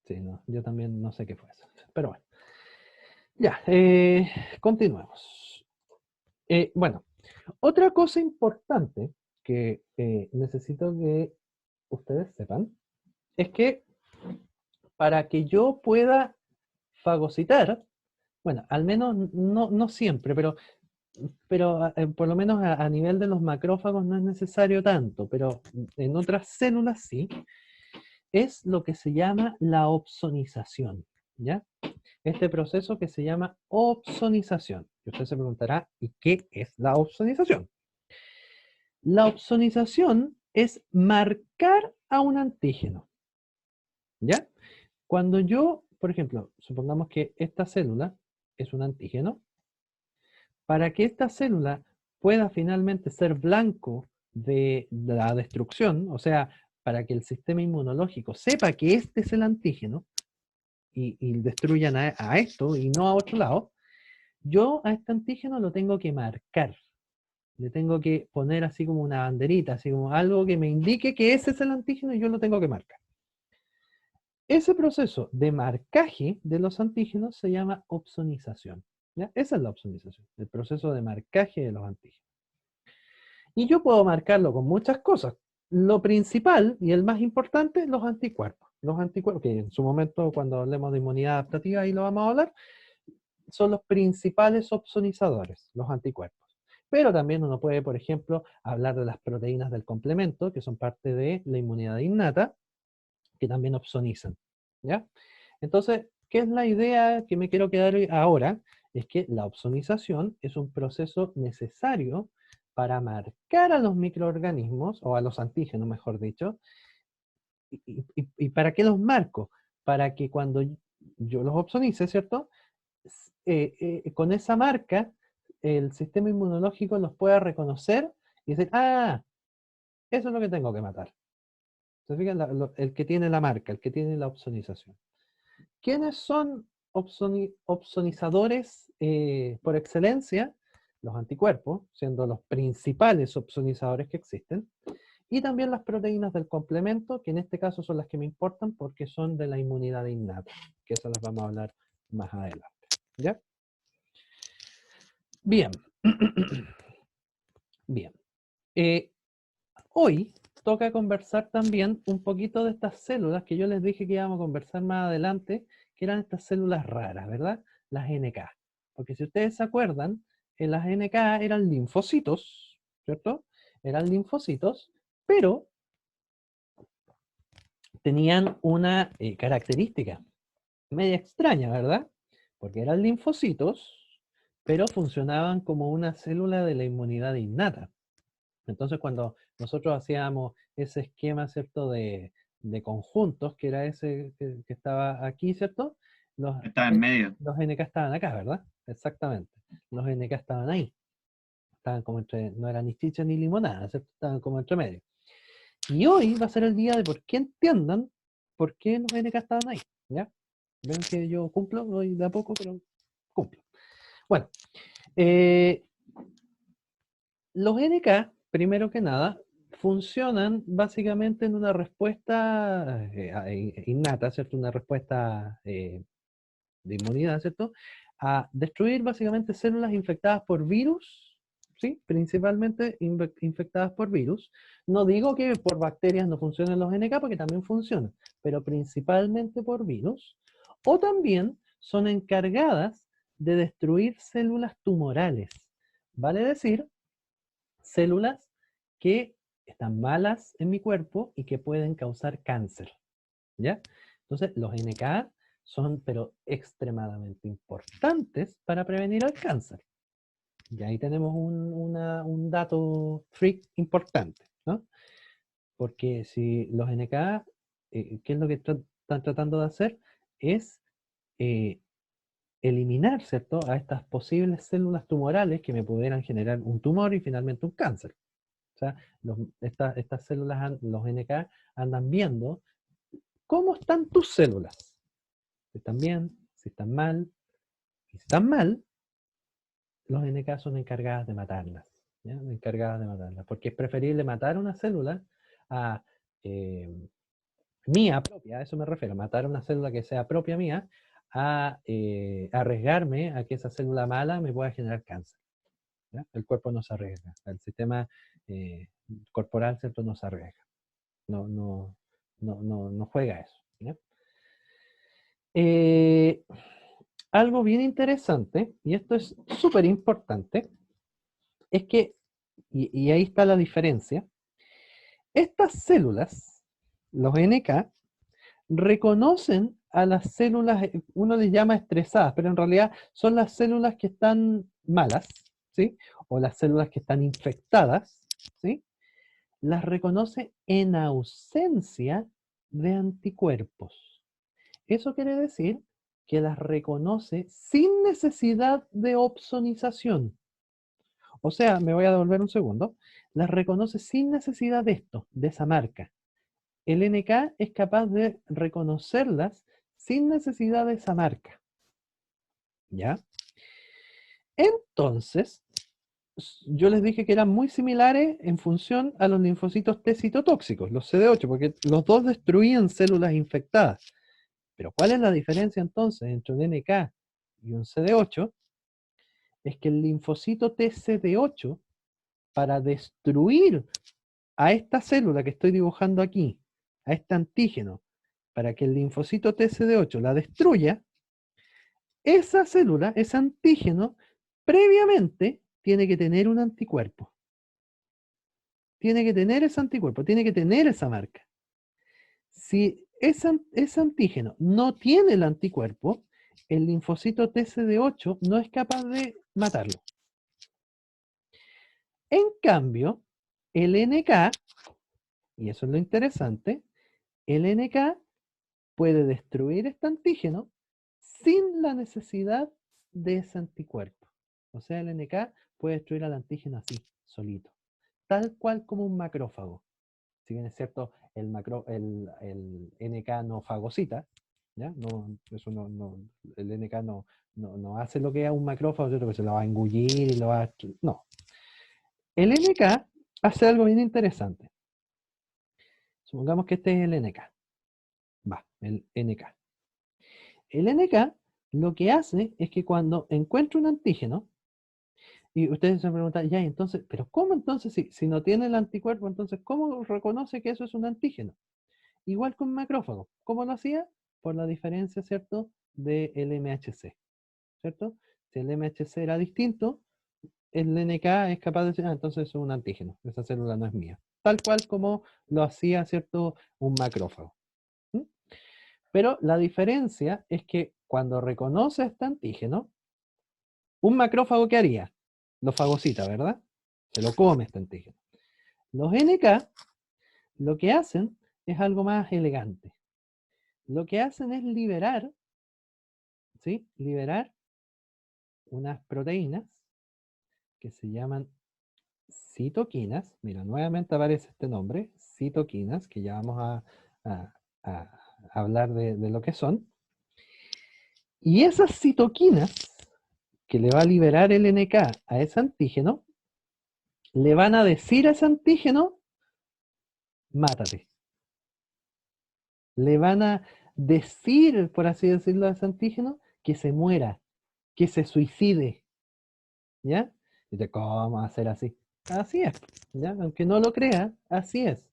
Sí, no, yo también no sé qué fue eso, pero bueno. Ya, continuemos. Bueno, otra cosa importante que necesito que ustedes sepan es que para que yo pueda fagocitar, bueno, al menos no siempre, pero por lo menos a nivel de los macrófagos no es necesario tanto, pero en otras células sí, es lo que se llama la opsonización, ¿ya? Este proceso que se llama opsonización. Y usted se preguntará, ¿y qué es la opsonización? La opsonización es marcar a un antígeno, ¿ya? Cuando yo, por ejemplo, supongamos que esta célula es un antígeno, para que esta célula pueda finalmente ser blanco de la destrucción, o sea, para que el sistema inmunológico sepa que este es el antígeno y destruyan a esto y no a otro lado, yo a este antígeno lo tengo que marcar. Le tengo que poner así como una banderita, así como algo que me indique que ese es el antígeno y yo lo tengo que marcar. Ese proceso de marcaje de los antígenos se llama opsonización. ¿Ya? Esa es la opsonización, el proceso de marcaje de los antígenos. Y yo puedo marcarlo con muchas cosas. Lo principal y el más importante, los anticuerpos. Los anticuerpos, que en su momento cuando hablemos de inmunidad adaptativa, ahí lo vamos a hablar, son los principales opsonizadores, los anticuerpos. Pero también uno puede, por ejemplo, hablar de las proteínas del complemento, que son parte de la inmunidad innata, que también opsonizan, ¿ya? Entonces, ¿qué es la idea que me quiero quedar ahora? Es que la opsonización es un proceso necesario para marcar a los microorganismos, o a los antígenos, mejor dicho. ¿Y para qué los marco? Para que cuando yo los opsonice, ¿cierto? Con esa marca, el sistema inmunológico los pueda reconocer y decir, ah, eso es lo que tengo que matar. ¿Se fijan? El que tiene la marca, el que tiene la opsonización. ¿Quiénes son opsonizadores por excelencia? Los anticuerpos, siendo los principales opsonizadores que existen, y también las proteínas del complemento, que en este caso son las que me importan porque son de la inmunidad innata, que eso las vamos a hablar más adelante. ¿Ya? Bien. Bien. Hoy toca conversar también un poquito de estas células que yo les dije que íbamos a conversar más adelante, que eran estas células raras, ¿verdad? Las NK. Porque si ustedes se acuerdan, las NK eran linfocitos, ¿cierto? Eran linfocitos, pero tenían una característica media extraña, ¿verdad? Porque eran linfocitos, pero funcionaban como una célula de la inmunidad innata. Entonces, cuando nosotros hacíamos ese esquema, ¿cierto?, de conjuntos, que era ese que estaba aquí, ¿cierto? Está en medio. Los NK estaban acá, ¿verdad? Exactamente. Los NK estaban ahí. Estaban como entre, no eran ni chicha ni limonada, ¿cierto? Estaban como entre medio. Y hoy va a ser el día de por qué entiendan por qué los NK estaban ahí, ¿ya? Ven que yo cumplo, voy de a poco, pero cumplo. Bueno, los NK, primero que nada, funcionan básicamente en una respuesta innata, ¿cierto? Una respuesta de inmunidad, ¿cierto? A destruir básicamente células infectadas por virus, ¿sí? Principalmente infectadas por virus. No digo que por bacterias no funcionen los NK, porque también funcionan, pero principalmente por virus. O también son encargadas de destruir células tumorales. Vale decir, células que están malas en mi cuerpo y que pueden causar cáncer, ¿ya? Entonces, los NK son, pero extremadamente importantes para prevenir el cáncer. Y ahí tenemos un dato freak importante, ¿no? Porque si los NK, ¿qué es lo que están tratando de hacer? Es eliminar, ¿cierto?, a estas posibles células tumorales que me pudieran generar un tumor y finalmente un cáncer. O sea, estas células, los NK, andan viendo cómo están tus células. Si están bien, si están mal, y si están mal, los NK son encargadas de matarlas, ¿ya? Encargadas de matarlas, porque es preferible matar una célula a mía propia, a eso me refiero, matar una célula que sea propia mía, a arriesgarme a que esa célula mala me pueda generar cáncer. ¿Ya? El cuerpo no se arriesga, el sistema corporal, ¿cierto? No se arriesga, no juega eso. ¿Ya? Algo bien interesante, y esto es súper importante, es que, y ahí está la diferencia, estas células, los NK, reconocen a las células, uno les llama estresadas, pero en realidad son las células que están malas, ¿sí? O las células que están infectadas, ¿sí? Las reconoce en ausencia de anticuerpos. Eso quiere decir que las reconoce sin necesidad de opsonización. O sea, me voy a devolver un segundo, las reconoce sin necesidad de esto, de esa marca. El NK es capaz de reconocerlas sin necesidad de esa marca. ¿Ya? Entonces, yo les dije que eran muy similares en función a los linfocitos T citotóxicos, los CD8, porque los dos destruían células infectadas. Pero ¿cuál es la diferencia entonces entre un NK y un CD8? Es que el linfocito TCD8, para destruir a esta célula que estoy dibujando aquí, a este antígeno, para que el linfocito TCD8 la destruya, esa célula, ese antígeno, previamente tiene que tener un anticuerpo. Tiene que tener ese anticuerpo, tiene que tener esa marca. Si ese antígeno no tiene el anticuerpo, el linfocito TCD8 no es capaz de matarlo. En cambio, el NK, y eso es lo interesante, el NK puede destruir este antígeno sin la necesidad de ese anticuerpo. O sea, el NK puede destruir al antígeno así, solito, tal cual como un macrófago. Si bien es cierto, el NK no fagocita, ¿ya? No, eso el NK no hace lo que es un macrófago, ¿cierto? Que se lo va a engullir y lo va a... No. El NK hace algo bien interesante. Supongamos que este es el NK. Va, el NK. El NK lo que hace es que cuando encuentra un antígeno, y ustedes se preguntan, ya, entonces, pero ¿cómo entonces, si no tiene el anticuerpo, entonces, cómo reconoce que eso es un antígeno? Igual que un macrófago. ¿Cómo lo hacía? Por la diferencia, ¿cierto?, del MHC, ¿cierto? Si el MHC era distinto, el NK es capaz de decir, entonces es un antígeno, esa célula no es mía. Tal cual como lo hacía, ¿cierto?, un macrófago. ¿Mm? Pero la diferencia es que cuando reconoce este antígeno, un macrófago, ¿qué haría? Lo fagocita, ¿verdad? Se lo come este antígeno. Los NK lo que hacen es algo más elegante. Lo que hacen es liberar, ¿sí? Liberar unas proteínas que se llaman citoquinas. Mira, nuevamente aparece este nombre, citoquinas, que ya vamos a hablar de lo que son. Y esas citoquinas que le va a liberar el NK a ese antígeno, le van a decir a ese antígeno, mátate. Le van a decir, por así decirlo, a ese antígeno, que se muera, que se suicide. ¿Ya? Y te, ¿cómo hacer así? Así es, ¿ya? Aunque no lo crea, así es.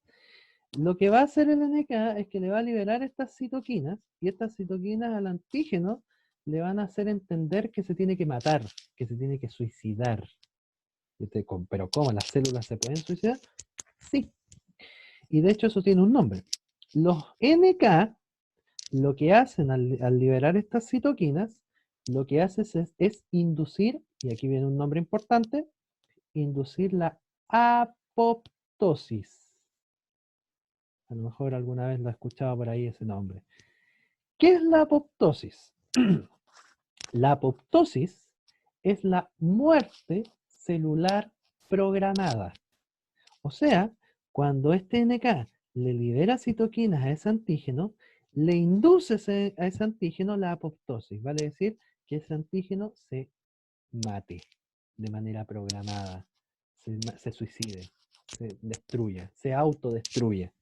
Lo que va a hacer el NK es que le va a liberar estas citoquinas, y estas citoquinas al antígeno le van a hacer entender que se tiene que matar, que se tiene que suicidar. Pero ¿cómo? ¿Las células se pueden suicidar? Sí. Y de hecho eso tiene un nombre. Los NK, lo que hacen al liberar estas citoquinas, lo que hace es inducir, y aquí viene un nombre importante, inducir la apoptosis. A lo mejor alguna vez lo he escuchado por ahí ese nombre. ¿Qué es la apoptosis? La apoptosis es la muerte celular programada. O sea, cuando este NK le libera citoquinas a ese antígeno, le induce a ese antígeno la apoptosis, vale decir que ese antígeno se mate de manera programada, se suicide, se destruya, se autodestruye.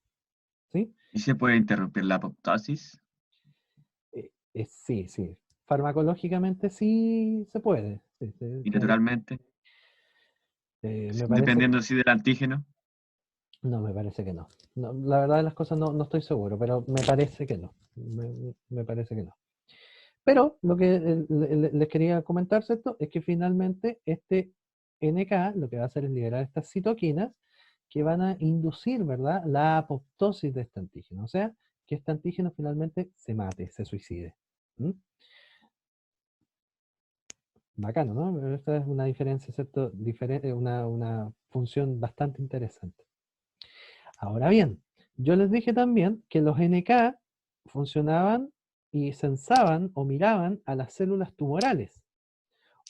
¿Sí? ¿Y se puede interrumpir la apoptosis? Sí, sí. Farmacológicamente sí se puede. Sí, ¿Y naturalmente? me parece, Dependiendo sí del antígeno. no, me parece que no. No, la verdad de las cosas no estoy seguro, pero me parece que no. Me parece que no. Pero lo que les quería comentar, ¿cierto? Es que finalmente este NK lo que va a hacer es liberar estas citoquinas que van a inducir, ¿verdad?, la apoptosis de este antígeno. O sea, que este antígeno finalmente se mate, se suicide. ¿Mm? Bacano, ¿no? Pero esta es una diferencia, ¿cierto? Una función bastante interesante. Ahora bien, yo les dije también que los NK funcionaban y sensaban o miraban a las células tumorales.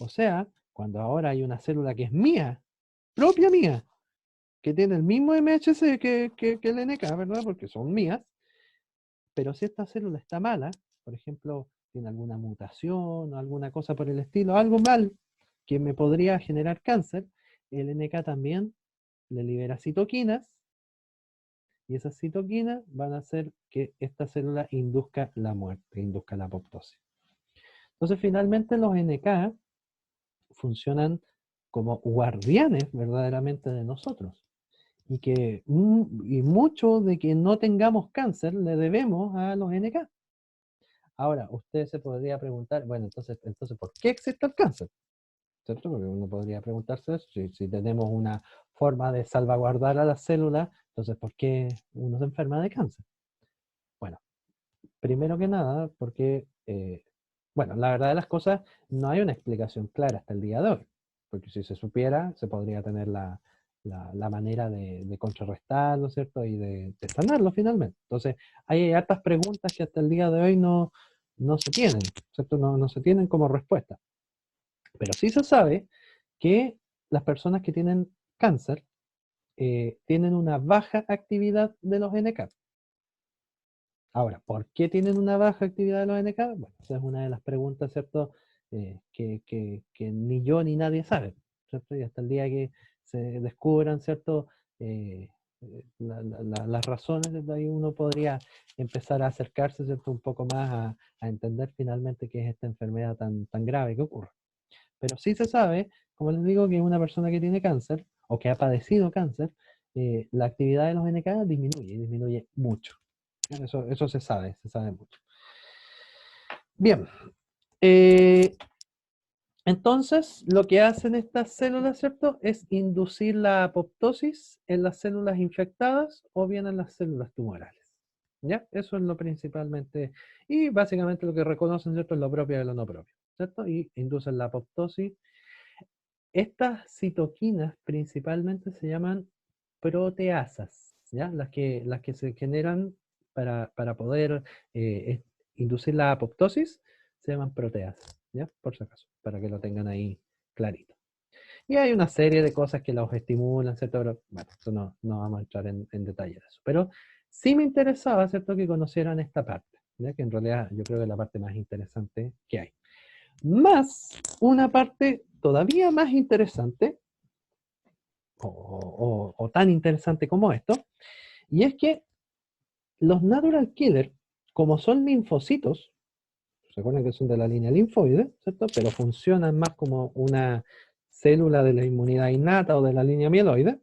O sea, cuando ahora hay una célula que es mía, propia mía, que tiene el mismo MHC que el NK, ¿verdad? Porque son mías, pero si esta célula está mala, por ejemplo, tiene alguna mutación o alguna cosa por el estilo, algo mal que me podría generar cáncer, el NK también le libera citoquinas y esas citoquinas van a hacer que esta célula induzca la muerte, induzca la apoptosis. Entonces, finalmente los NK funcionan como guardianes verdaderamente de nosotros. Y que y mucho de que no tengamos cáncer le debemos a los NK. Ahora, usted se podría preguntar, bueno, entonces ¿por qué existe el cáncer? ¿Cierto? Porque uno podría preguntarse eso, si tenemos una forma de salvaguardar a las células, entonces ¿por qué uno se enferma de cáncer? Bueno, primero que nada, porque, bueno, la verdad de las cosas, no hay una explicación clara hasta el día de hoy, porque si se supiera, se podría tener la manera de contrarrestarlo, ¿no es cierto? Y de sanarlo finalmente. Entonces, hay hartas preguntas que hasta el día de hoy no se tienen, ¿cierto? No se tienen como respuesta. Pero sí se sabe que las personas que tienen cáncer tienen una baja actividad de los NK. Ahora, ¿por qué tienen una baja actividad de los NK? Bueno, esa es una de las preguntas, ¿cierto? Que ni yo ni nadie sabe, ¿cierto? Y hasta el día que se descubran, ¿cierto? Las razones, desde ahí uno podría empezar a acercarse, ¿cierto? Un poco más a entender finalmente qué es esta enfermedad tan grave que ocurre. Pero sí se sabe, como les digo, que una persona que tiene cáncer o que ha padecido cáncer, la actividad de los NK disminuye mucho. Eso se sabe mucho. Bien, entonces lo que hacen estas células, ¿cierto? Es inducir la apoptosis en las células infectadas o bien en las células tumorales. ¿Ya? Eso es lo principalmente, y básicamente lo que reconocen, ¿cierto? Es lo propio de lo no propio, ¿cierto? Y inducen la apoptosis. Estas citoquinas principalmente se llaman proteasas, ¿ya? Las que se generan para poder inducir la apoptosis se llaman proteasas, ¿ya? Por si acaso, para que lo tengan ahí clarito. Y hay una serie de cosas que los estimulan, ¿cierto? Pero bueno, eso no vamos a entrar en detalle de eso. Pero sí me interesaba, ¿cierto? Que conocieran esta parte, ¿ya? Que en realidad yo creo que es la parte más interesante que hay. Más una parte todavía más interesante, o tan interesante como esto, y es que los natural killer, como son linfocitos, se acuerdan que son de la línea linfoide, ¿cierto? Pero funcionan más como una célula de la inmunidad innata o de la línea mieloide.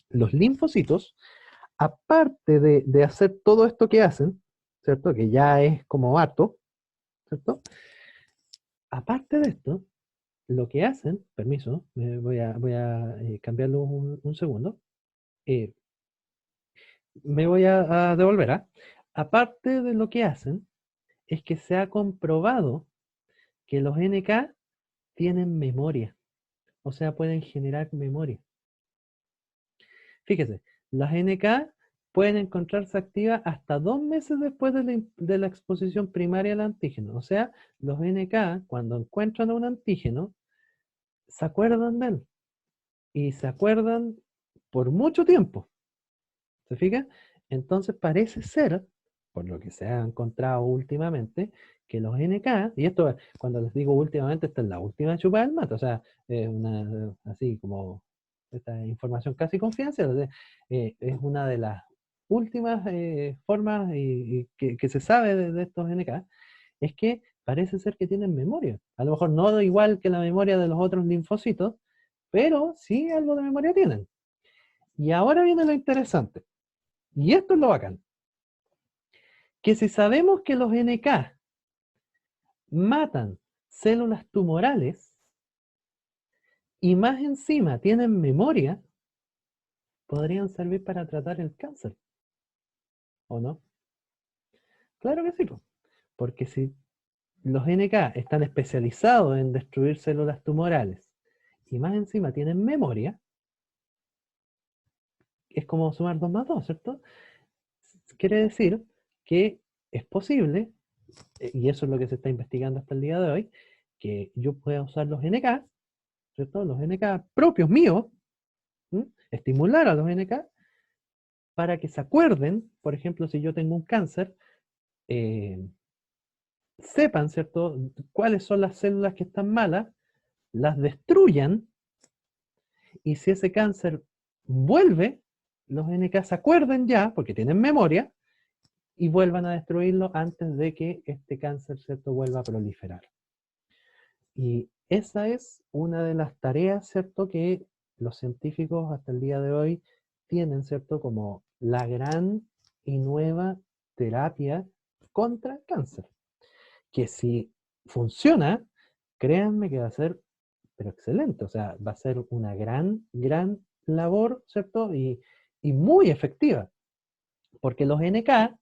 Los linfocitos, aparte de hacer todo esto que hacen, ¿cierto? Que ya es como harto, ¿cierto? Aparte de esto, lo que hacen, permiso, voy a cambiarlo un segundo. Eh, Me voy a devolver, ¿ah? Aparte de lo que hacen, es que se ha comprobado que los NK tienen memoria, o sea, pueden generar memoria. Fíjese, las NK pueden encontrarse activas hasta 2 meses después de la exposición primaria al antígeno. O sea, los NK, cuando encuentran a un antígeno, se acuerdan de él. Y se acuerdan por mucho tiempo. ¿Se fija? Entonces parece ser por lo que se ha encontrado últimamente, que los NK, y esto cuando les digo últimamente, esta es la última chupada del mato, o sea, así como esta información casi confidencial, o sea, es una de las últimas formas y que se sabe de estos NK, es que parece ser que tienen memoria. A lo mejor no igual que la memoria de los otros linfocitos, pero sí algo de memoria tienen. Y ahora viene lo interesante. Y esto es lo bacán. Que si sabemos que los NK matan células tumorales y más encima tienen memoria, podrían servir para tratar el cáncer. ¿O no? Claro que sí, porque si los NK están especializados en destruir células tumorales y más encima tienen memoria, es como sumar 2 más 2, ¿cierto? Quiere decir que es posible, y eso es lo que se está investigando hasta el día de hoy, que yo pueda usar los NK, ¿cierto? Los NK propios míos, estimular a los NK para que se acuerden, por ejemplo, si yo tengo un cáncer, sepan, ¿cierto?, cuáles son las células que están malas, las destruyan, y si ese cáncer vuelve, los NK se acuerden ya, porque tienen memoria, y vuelvan a destruirlo antes de que este cáncer, ¿cierto?, vuelva a proliferar. Y esa es una de las tareas, ¿cierto?, que los científicos hasta el día de hoy tienen, ¿cierto?, como la gran y nueva terapia contra el cáncer. Que si funciona, créanme que va a ser, pero excelente, o sea, va a ser una gran, gran labor, ¿cierto? Y muy efectiva, porque los NK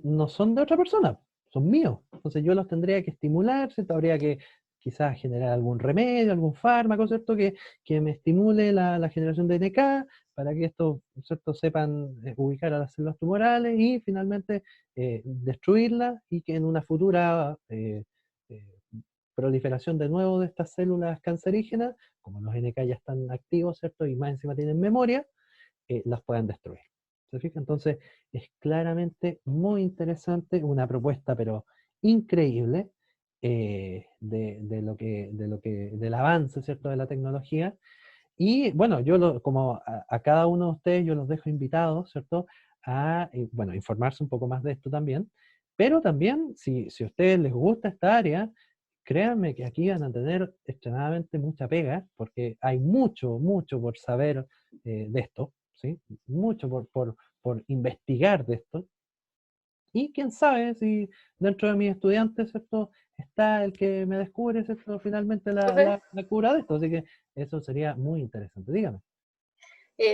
no son de otra persona, son míos. Entonces yo los tendría que estimular, ¿cierto? Habría que quizás generar algún remedio, algún fármaco, ¿cierto? Que me estimule la generación de NK para que estos, ¿cierto?, sepan ubicar a las células tumorales y finalmente destruirlas y que en una futura eh, proliferación de nuevo de estas células cancerígenas, como los NK ya están activos, ¿cierto? Y más encima tienen memoria, las puedan destruir. ¿Se fija? Entonces, es claramente muy interesante, una propuesta, pero increíble, del avance, ¿cierto?, de la tecnología. Y bueno, como a cada uno de ustedes yo los dejo invitados, ¿cierto?, a bueno, informarse un poco más de esto también. Pero también, si a ustedes les gusta esta área, créanme que aquí van a tener extremadamente mucha pega, porque hay mucho, mucho por saber de esto, ¿sí? Mucho por investigar de esto. Y quién sabe si dentro de mis estudiantes, ¿cierto?, está el que me descubre, ¿cierto?, finalmente Profe, la cura de esto. Así que eso sería muy interesante. Dígame.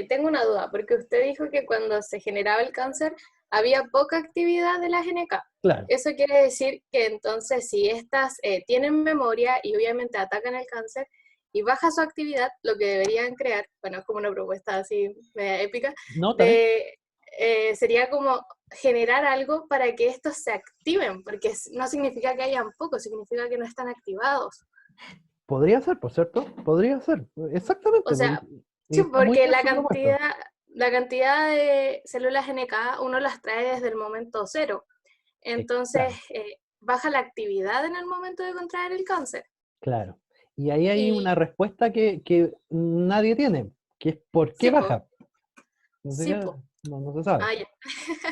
tengo una duda, porque usted dijo que cuando se generaba el cáncer había poca actividad de las NK. Claro. Eso quiere decir que entonces si estas tienen memoria y obviamente atacan el cáncer y baja su actividad, lo que deberían crear, bueno, es como una propuesta así media épica, No, también. sería como generar algo para que estos se activen, porque no significa que hayan pocos, significa que no están activados. Podría ser, por cierto. Podría ser. Exactamente. O sea, sí, Está muy porque bien su propuesta. la cantidad de células NK uno las trae desde el momento cero. Entonces, Claro, baja la actividad en el momento de contraer el cáncer. claro. Y ahí hay una Y respuesta que nadie tiene, que es ¿por qué sí, po, baja? No sé sí, qué, po. no se sabe. Ah, ya,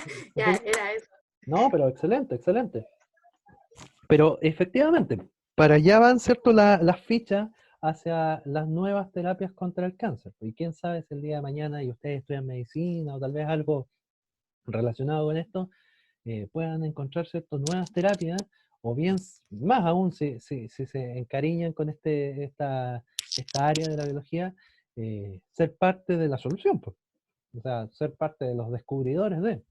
¿Se ya, fija? era eso. No, pero excelente, excelente. Pero efectivamente, para allá van, ¿cierto?, las fichas hacia las nuevas terapias contra el cáncer. Y quién sabe si el día de mañana y ustedes estudian medicina o tal vez algo relacionado con esto, puedan encontrar, ¿cierto?, nuevas terapias, o bien, más aún, si se encariñan con esta área de la biología, ser parte de la solución, pues. O sea, ser parte de los descubridores de.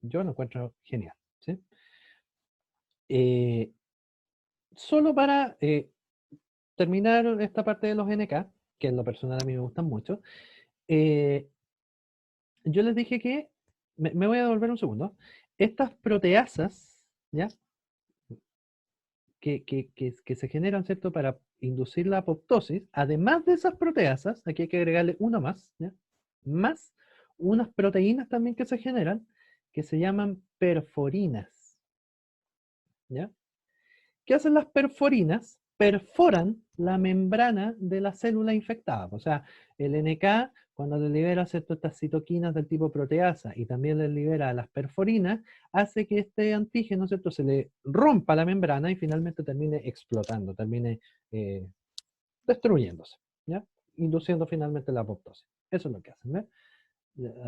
Yo lo encuentro genial, ¿sí? Eh, Solo para terminar esta parte de los NK, que en lo personal a mí me gustan mucho, eh, yo les dije que, me voy a devolver un segundo, estas proteasas, ¿ya? Que se generan, ¿cierto?, para inducir la apoptosis, además de esas proteasas, aquí hay que agregarle una más, ¿ya?, más unas proteínas también que se generan, que se llaman perforinas. ¿Ya? ¿Qué hacen las perforinas? Perforan la membrana de la célula infectada. O sea, el NK, cuando le libera, ¿cierto?, estas citoquinas del tipo proteasa y también le libera las perforinas, hace que este antígeno, ¿cierto?, se le rompa la membrana y finalmente termine explotando, termine destruyéndose, ¿ya? Induciendo finalmente la apoptosis. Eso es lo que hacen, ¿ves?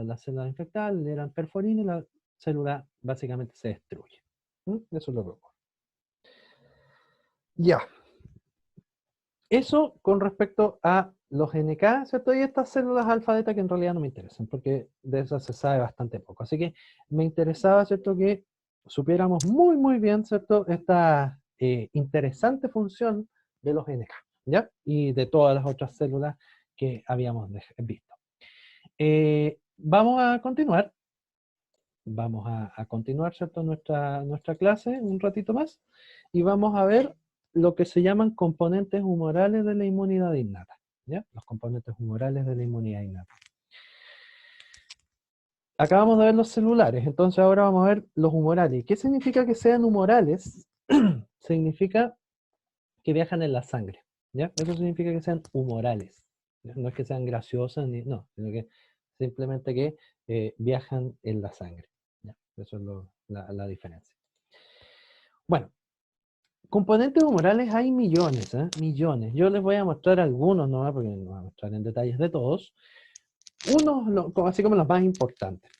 La célula infectada le dan perforina y la célula básicamente se destruye. Eso es lo que ocurre. Ya. Eso con respecto a los NK, ¿cierto? Y estas células alfa-beta que en realidad no me interesan, porque de esas se sabe bastante poco. Así que me interesaba, ¿cierto?, que supiéramos muy, muy bien, ¿cierto?, esta interesante función de los NK, ¿ya? Y de todas las otras células que habíamos visto. Vamos a continuar. Vamos a continuar, ¿cierto?, nuestra clase un ratito más. Y vamos a ver lo que se llaman componentes humorales de la inmunidad innata, ¿ya? Los componentes humorales de la inmunidad innata. Acabamos de ver los celulares, entonces ahora vamos a ver los humorales. ¿Qué significa que sean humorales? Significa que viajan en la sangre, ¿ya? Eso significa que sean humorales. ¿Ya? No es que sean graciosas, no, sino que simplemente que viajan en la sangre, ¿ya? Eso es la diferencia. Bueno, componentes humorales hay millones, millones. Yo les voy a mostrar algunos nomás, porque no voy a mostrar en detalles de todos. Unos, así como los más importantes.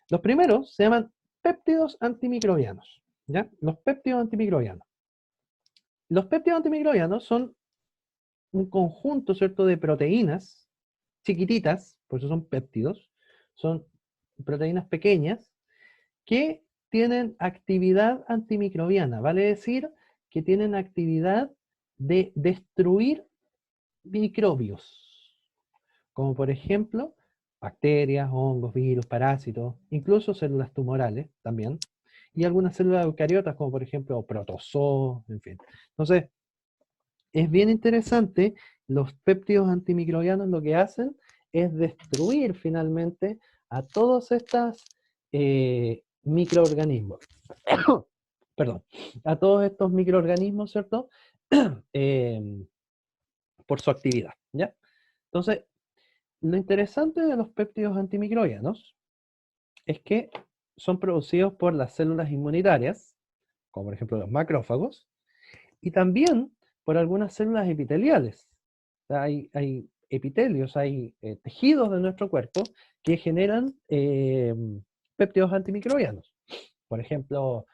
Los primeros se llaman péptidos antimicrobianos, ¿ya? Los péptidos antimicrobianos. Los péptidos antimicrobianos son un conjunto, ¿cierto?, de proteínas chiquititas, por eso son péptidos, son proteínas pequeñas, que tienen actividad antimicrobiana, vale decir que tienen actividad de destruir microbios, como por ejemplo bacterias, hongos, virus, parásitos, incluso células tumorales también, y algunas células eucariotas como por ejemplo protozoos, en fin. Entonces, es bien interesante, los péptidos antimicrobianos lo que hacen es destruir finalmente a todos estos microorganismos. Perdón, a todos estos microorganismos, ¿cierto? Por su actividad, ¿ya? Entonces, lo interesante de los péptidos antimicrobianos es que son producidos por las células inmunitarias, como por ejemplo los macrófagos, y también por algunas células epiteliales. O sea, hay epitelios, hay tejidos de nuestro cuerpo que generan péptidos antimicrobianos. Por ejemplo,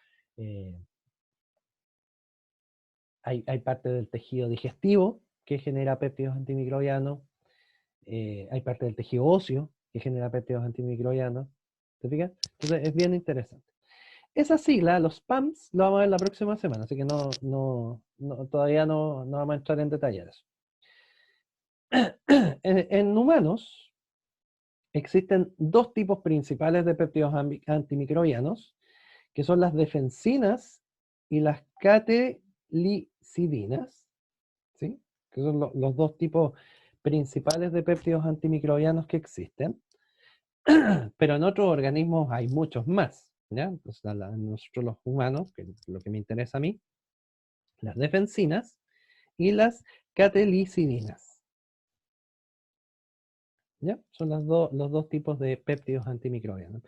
hay parte del tejido digestivo que genera péptidos antimicrobianos, hay parte del tejido óseo que genera péptidos antimicrobianos. ¿Te fijas? Entonces es bien interesante. Esa sigla, los PAMs, lo vamos a ver la próxima semana, así que todavía no vamos a entrar en detalles. En humanos existen dos tipos principales de péptidos antimicrobianos, que son las defensinas y las catelicidinas, ¿sí? Que son los dos tipos principales de péptidos antimicrobianos que existen. Pero en otros organismos hay muchos más, ¿ya? Entonces, nosotros los humanos, que es lo que me interesa a mí, las defensinas y las catelicidinas, ¿ya? Son los dos tipos de péptidos antimicrobianos.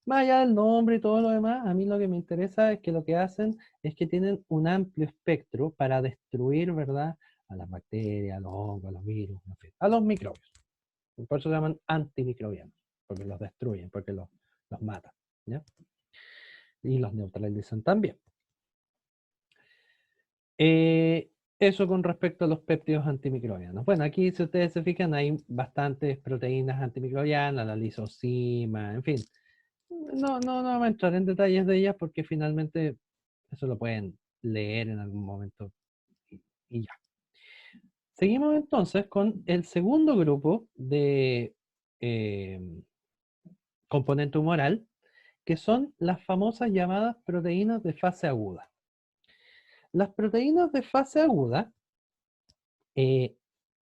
Más allá del nombre y todo lo demás, a mí lo que me interesa es que lo que hacen es que tienen un amplio espectro para destruir, ¿verdad?, a las bacterias, a los hongos, a los virus, en fin, a los microbios. Por eso se llaman antimicrobianos, porque los destruyen, porque los matan, ¿ya? Y los neutralizan también. Eso con respecto a los péptidos antimicrobianos. Bueno, aquí si ustedes se fijan hay bastantes proteínas antimicrobianas, la lisozima, en fin. No vamos a entrar en detalles de ellas porque finalmente eso lo pueden leer en algún momento y ya. Seguimos entonces con el segundo grupo de componente humoral, que son las famosas llamadas proteínas de fase aguda. Las proteínas de fase aguda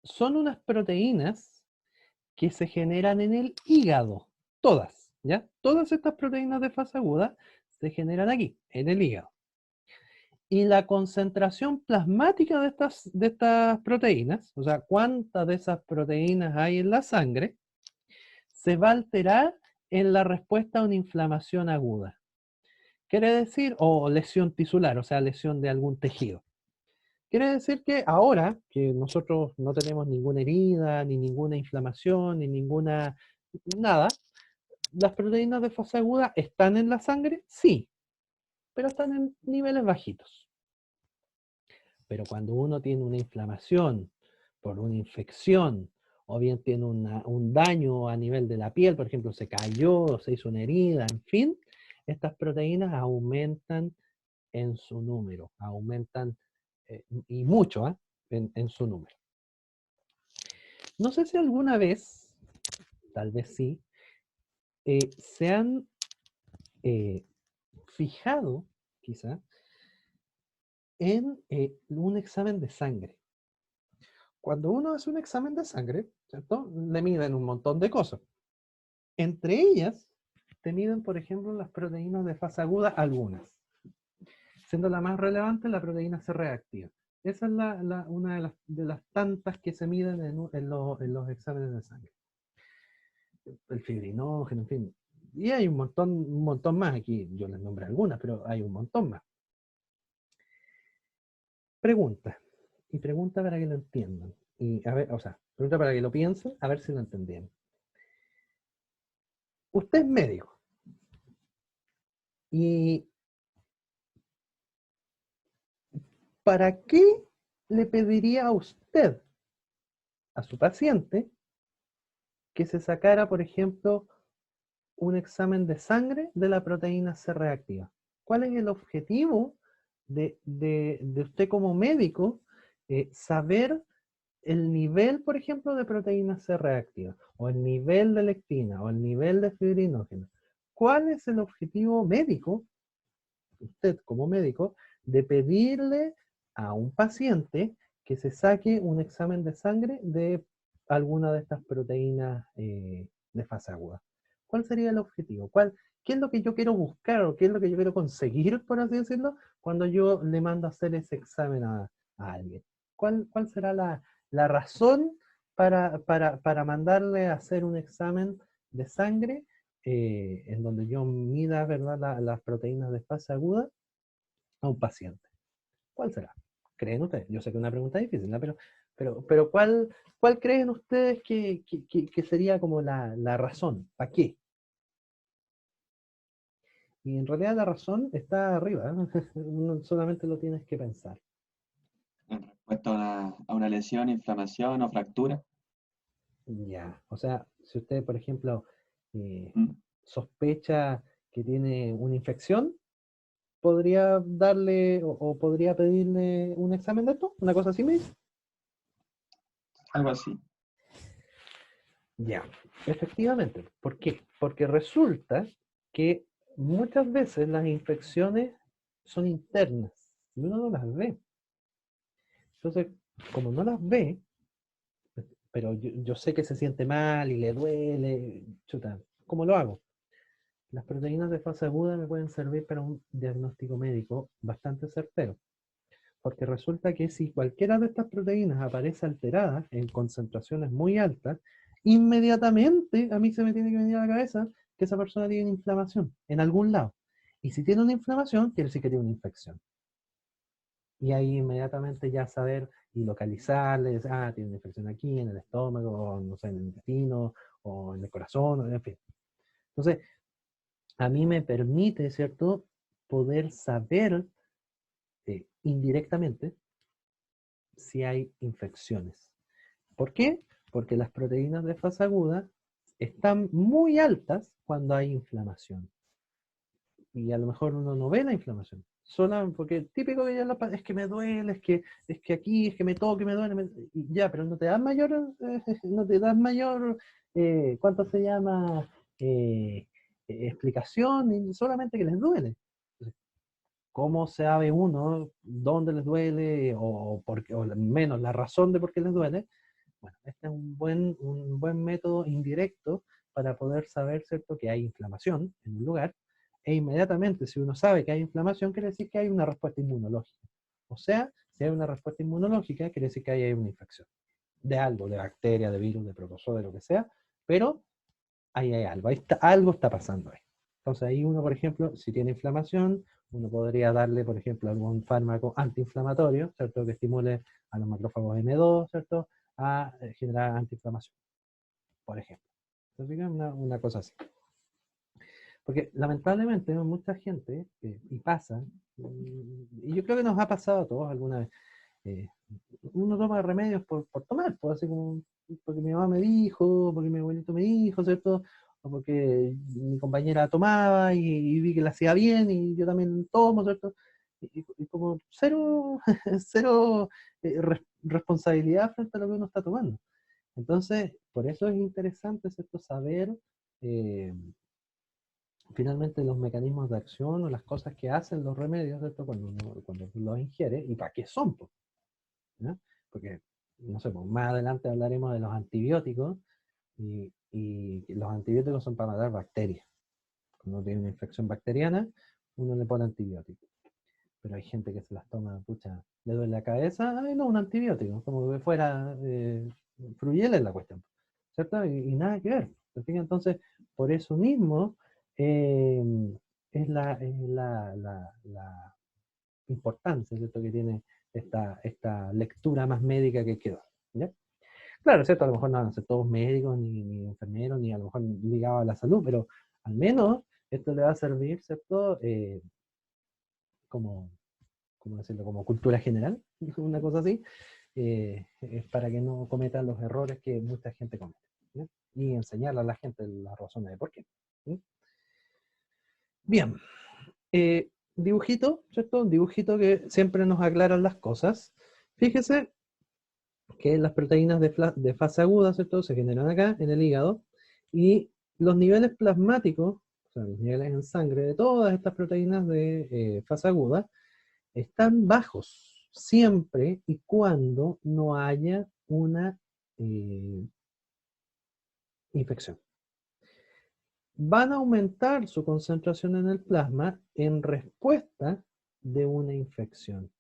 son unas proteínas que se generan en el hígado, todas. ¿ya? Todas estas proteínas de fase aguda se generan aquí, en el hígado. Y la concentración plasmática de estas proteínas, o sea, cuántas de esas proteínas hay en la sangre, se va a alterar en la respuesta a una inflamación aguda. Quiere decir, o lesión tisular, o sea, lesión de algún tejido. Quiere decir que ahora que nosotros no tenemos ninguna herida, ni ninguna inflamación, ni ninguna, nada, ¿las proteínas de fase aguda están en la sangre? Sí, pero están en niveles bajitos. Pero cuando uno tiene una inflamación por una infección, o bien tiene un daño a nivel de la piel, por ejemplo, se cayó, se hizo una herida, en fin, estas proteínas aumentan en su número, aumentan y mucho en su número. No sé si alguna vez, tal vez sí, se han fijado, quizá, en un examen de sangre. Cuando uno hace un examen de sangre, ¿cierto? Le miden un montón de cosas. Entre ellas, te miden, por ejemplo, las proteínas de fase aguda, algunas. Siendo la más relevante la proteína C reactiva. Esa es una de las tantas que se miden en los exámenes de sangre. El fibrinógeno, en fin. Y hay un montón más aquí. Yo les nombré algunas, pero hay un montón más. Pregunta. Y pregunta para que lo entiendan. Y a ver, o sea, pregunta para que lo piensen, a ver si lo entendieron. Usted es médico. ¿Y para qué le pediría a usted, a su paciente, que se sacara, por ejemplo, un examen de sangre de la proteína C reactiva? ¿Cuál es el objetivo de usted como médico saber el nivel, por ejemplo, de proteína C reactiva, o el nivel de lectina, o el nivel de fibrinógeno? ¿Cuál es el objetivo médico, usted como médico, de pedirle a un paciente que se saque un examen de sangre de alguna de estas proteínas de fase aguda? ¿Cuál sería el objetivo? ¿Qué es lo que yo quiero buscar o qué es lo que yo quiero conseguir, por así decirlo, cuando yo le mando a hacer ese examen a alguien? ¿Cuál será la razón para mandarle a hacer un examen de sangre en donde yo mida, ¿verdad?, las proteínas de fase aguda a un paciente? ¿Cuál será? ¿Creen ustedes? Yo sé que es una pregunta difícil, ¿no? Pero ¿cuál creen ustedes que sería como la razón? ¿Para qué? Y en realidad la razón está arriba, ¿eh? Uno solamente lo tienes que pensar. En respuesta a una lesión, inflamación o fractura. Ya, o sea, si usted, por ejemplo, Mm, sospecha que tiene una infección, podría darle o podría pedirle un examen de esto, una cosa así, ¿me dice? Algo así. Ya, efectivamente. ¿Por qué? Porque resulta que muchas veces las infecciones son internas y uno no las ve. Entonces, como no las ve, pero yo sé que se siente mal y le duele, chuta, ¿cómo lo hago? Las proteínas de fase aguda me pueden servir para un diagnóstico médico bastante certero, porque resulta que si cualquiera de estas proteínas aparece alterada en concentraciones muy altas, inmediatamente a mí se me tiene que venir a la cabeza que esa persona tiene inflamación en algún lado. Y si tiene una inflamación, quiere decir que tiene una infección. Y ahí inmediatamente ya saber y localizarles, tiene una infección aquí, en el estómago, o no sé, en el intestino, o en el corazón, en fin. Entonces, a mí me permite, ¿cierto?, poder saber indirectamente si hay infecciones. ¿Por qué? Porque las proteínas de fase aguda están muy altas cuando hay inflamación. Y a lo mejor uno no ve la inflamación. Solo porque típico que ya es que me duele, es que aquí, es que me toque, me duele, y ya, pero no te das mayor, no te das mayor, ¿cuánto se llama? Explicación, y solamente que les duele. Entonces, ¿cómo sabe uno dónde les duele o menos la razón de por qué les duele? Bueno, este es un buen método indirecto para poder saber, ¿cierto?, que hay inflamación en un lugar, e inmediatamente, si uno sabe que hay inflamación, quiere decir que hay una respuesta inmunológica. O sea, si hay una respuesta inmunológica, quiere decir que ahí hay una infección de algo, de bacteria, de virus, de protozoo, de lo que sea, pero ahí hay algo, algo está pasando ahí. Entonces ahí uno, por ejemplo, si tiene inflamación, uno podría darle, por ejemplo, algún fármaco antiinflamatorio, ¿cierto?, que estimule a los macrófagos M2, ¿cierto?, a generar antiinflamación, por ejemplo. Entonces, una cosa así. Porque lamentablemente mucha gente, y pasa, y yo creo que nos ha pasado a todos alguna vez, uno toma remedios por tomar, pues así como porque mi mamá me dijo, porque mi abuelito me dijo, ¿cierto? O porque mi compañera tomaba y vi que la hacía bien y yo también tomo, ¿cierto? Y como cero, cero responsabilidad frente a lo que uno está tomando. Entonces, por eso es interesante, ¿cierto?, saber finalmente los mecanismos de acción o las cosas que hacen los remedios, ¿cierto?, cuando los ingiere y para qué son, pues, ¿no? Porque, no sé, pues, más adelante hablaremos de los antibióticos y los antibióticos son para matar bacterias. Cuando uno tiene una infección bacteriana, uno le pone antibióticos. Pero hay gente que se las toma, pucha, le duele la cabeza, ay no, un antibiótico, como que fuera Fruyel es la cuestión, ¿cierto? Y nada que ver. Entonces, por eso mismo eh, es la importancia, ¿cierto?, que tiene esta lectura más médica que quedó, ¿ya? Claro, ¿cierto? A lo mejor no van a ser todos médicos, ni enfermeros, ni a lo mejor ligados a la salud, pero al menos esto le va a servir, ¿cierto? Como, ¿cómo decirlo? Como cultura general, una cosa así, es para que no cometan los errores que mucha gente comete, ¿ya? Y enseñarle a la gente las razones de por qué. ¿Sí? Bien. Dibujito, ¿cierto? Un dibujito que siempre nos aclara las cosas. Fíjese que las proteínas de fase aguda, ¿cierto?, se generan acá, en el hígado, y los niveles plasmáticos, o sea, los niveles en sangre de todas estas proteínas de fase aguda, están bajos, siempre y cuando no haya una infección. Van a aumentar su concentración en el plasma en respuesta de una infección.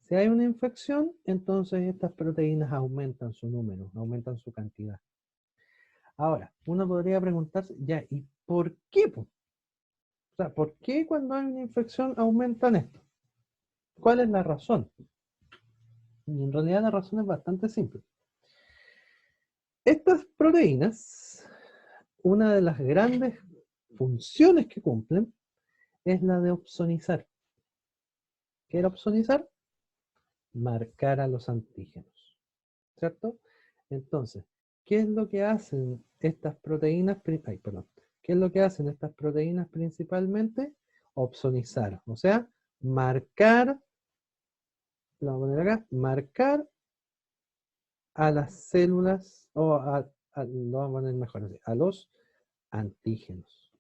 Si hay una infección, entonces estas proteínas aumentan su número, aumentan su cantidad. Ahora, uno podría preguntarse, ya, ¿y por qué? O sea, ¿por qué cuando hay una infección aumentan esto? ¿Cuál es la razón? Y en realidad la razón es bastante simple. Estas proteínas, una de las grandes funciones que cumplen es la de opsonizar. ¿Qué era opsonizar? Marcar a los antígenos, ¿cierto? Entonces, ¿qué es lo que hacen estas proteínas? ¿Qué es lo que hacen estas proteínas principalmente? Opsonizar, o sea, marcar, lo vamos a poner acá, marcar a las células, o lo vamos a poner mejor así, a los antígenos.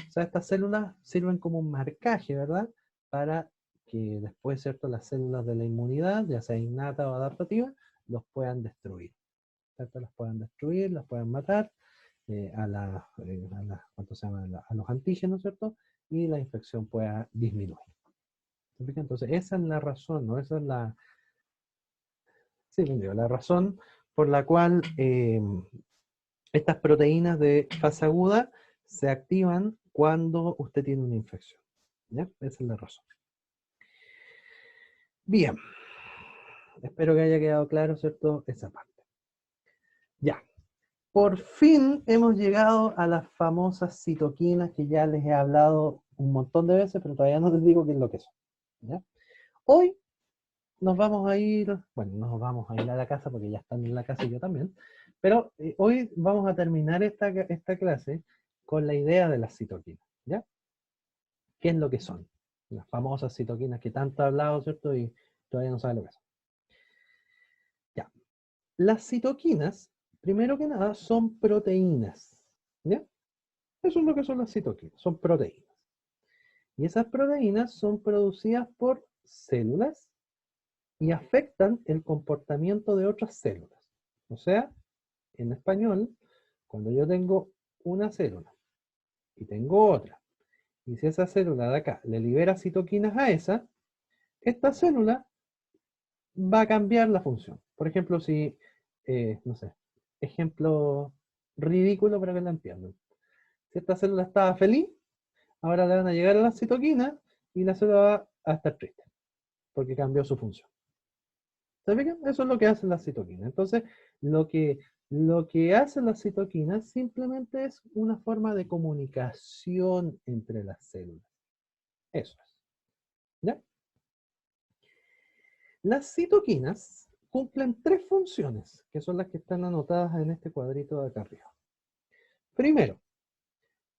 O sea, estas células sirven como un marcaje, ¿verdad? Para que después, ¿cierto?, las células de la inmunidad, ya sea innata o adaptativa, los puedan destruir. ¿Cierto? Las puedan destruir, las puedan matar ¿cuánto se llama? A los antígenos, ¿cierto? Y la infección pueda disminuir. Entonces, esa es la razón, ¿no? Esa es la razón por la cual estas proteínas de fase aguda se activan cuando usted tiene una infección. ¿Ya? Esa es la razón. Bien. Espero que haya quedado claro, ¿cierto?, esa parte. Ya. Por fin hemos llegado a las famosas citoquinas que ya les he hablado un montón de veces, pero todavía no les digo qué es lo que son. ¿Ya? Hoy nos vamos a ir a la casa porque ya están en la casa y yo también, pero hoy vamos a terminar esta clase con la idea de las citoquinas, ¿ya? ¿Qué es lo que son? Las famosas citoquinas que tanto he hablado, ¿cierto? Y todavía no saben lo que son. Ya. Las citoquinas, primero que nada, son proteínas, ¿ya? Eso es lo que son las citoquinas, son proteínas. Y esas proteínas son producidas por células y afectan el comportamiento de otras células. O sea, en español, cuando yo tengo una célula y tengo otra, y si esa célula de acá le libera citoquinas a esta célula va a cambiar la función. Por ejemplo, si, no sé, ejemplo ridículo para que la entiendan. Si esta célula estaba feliz, ahora le van a llegar a las citoquinas y la célula va a estar triste, porque cambió su función. ¿Se fijan? Eso es lo que hacen las citoquinas. Entonces, lo que hacen las citoquinas simplemente es una forma de comunicación entre las células. Eso es. ¿Ya? Las citoquinas cumplen 3 funciones, que son las que están anotadas en este cuadrito de acá arriba. Primero,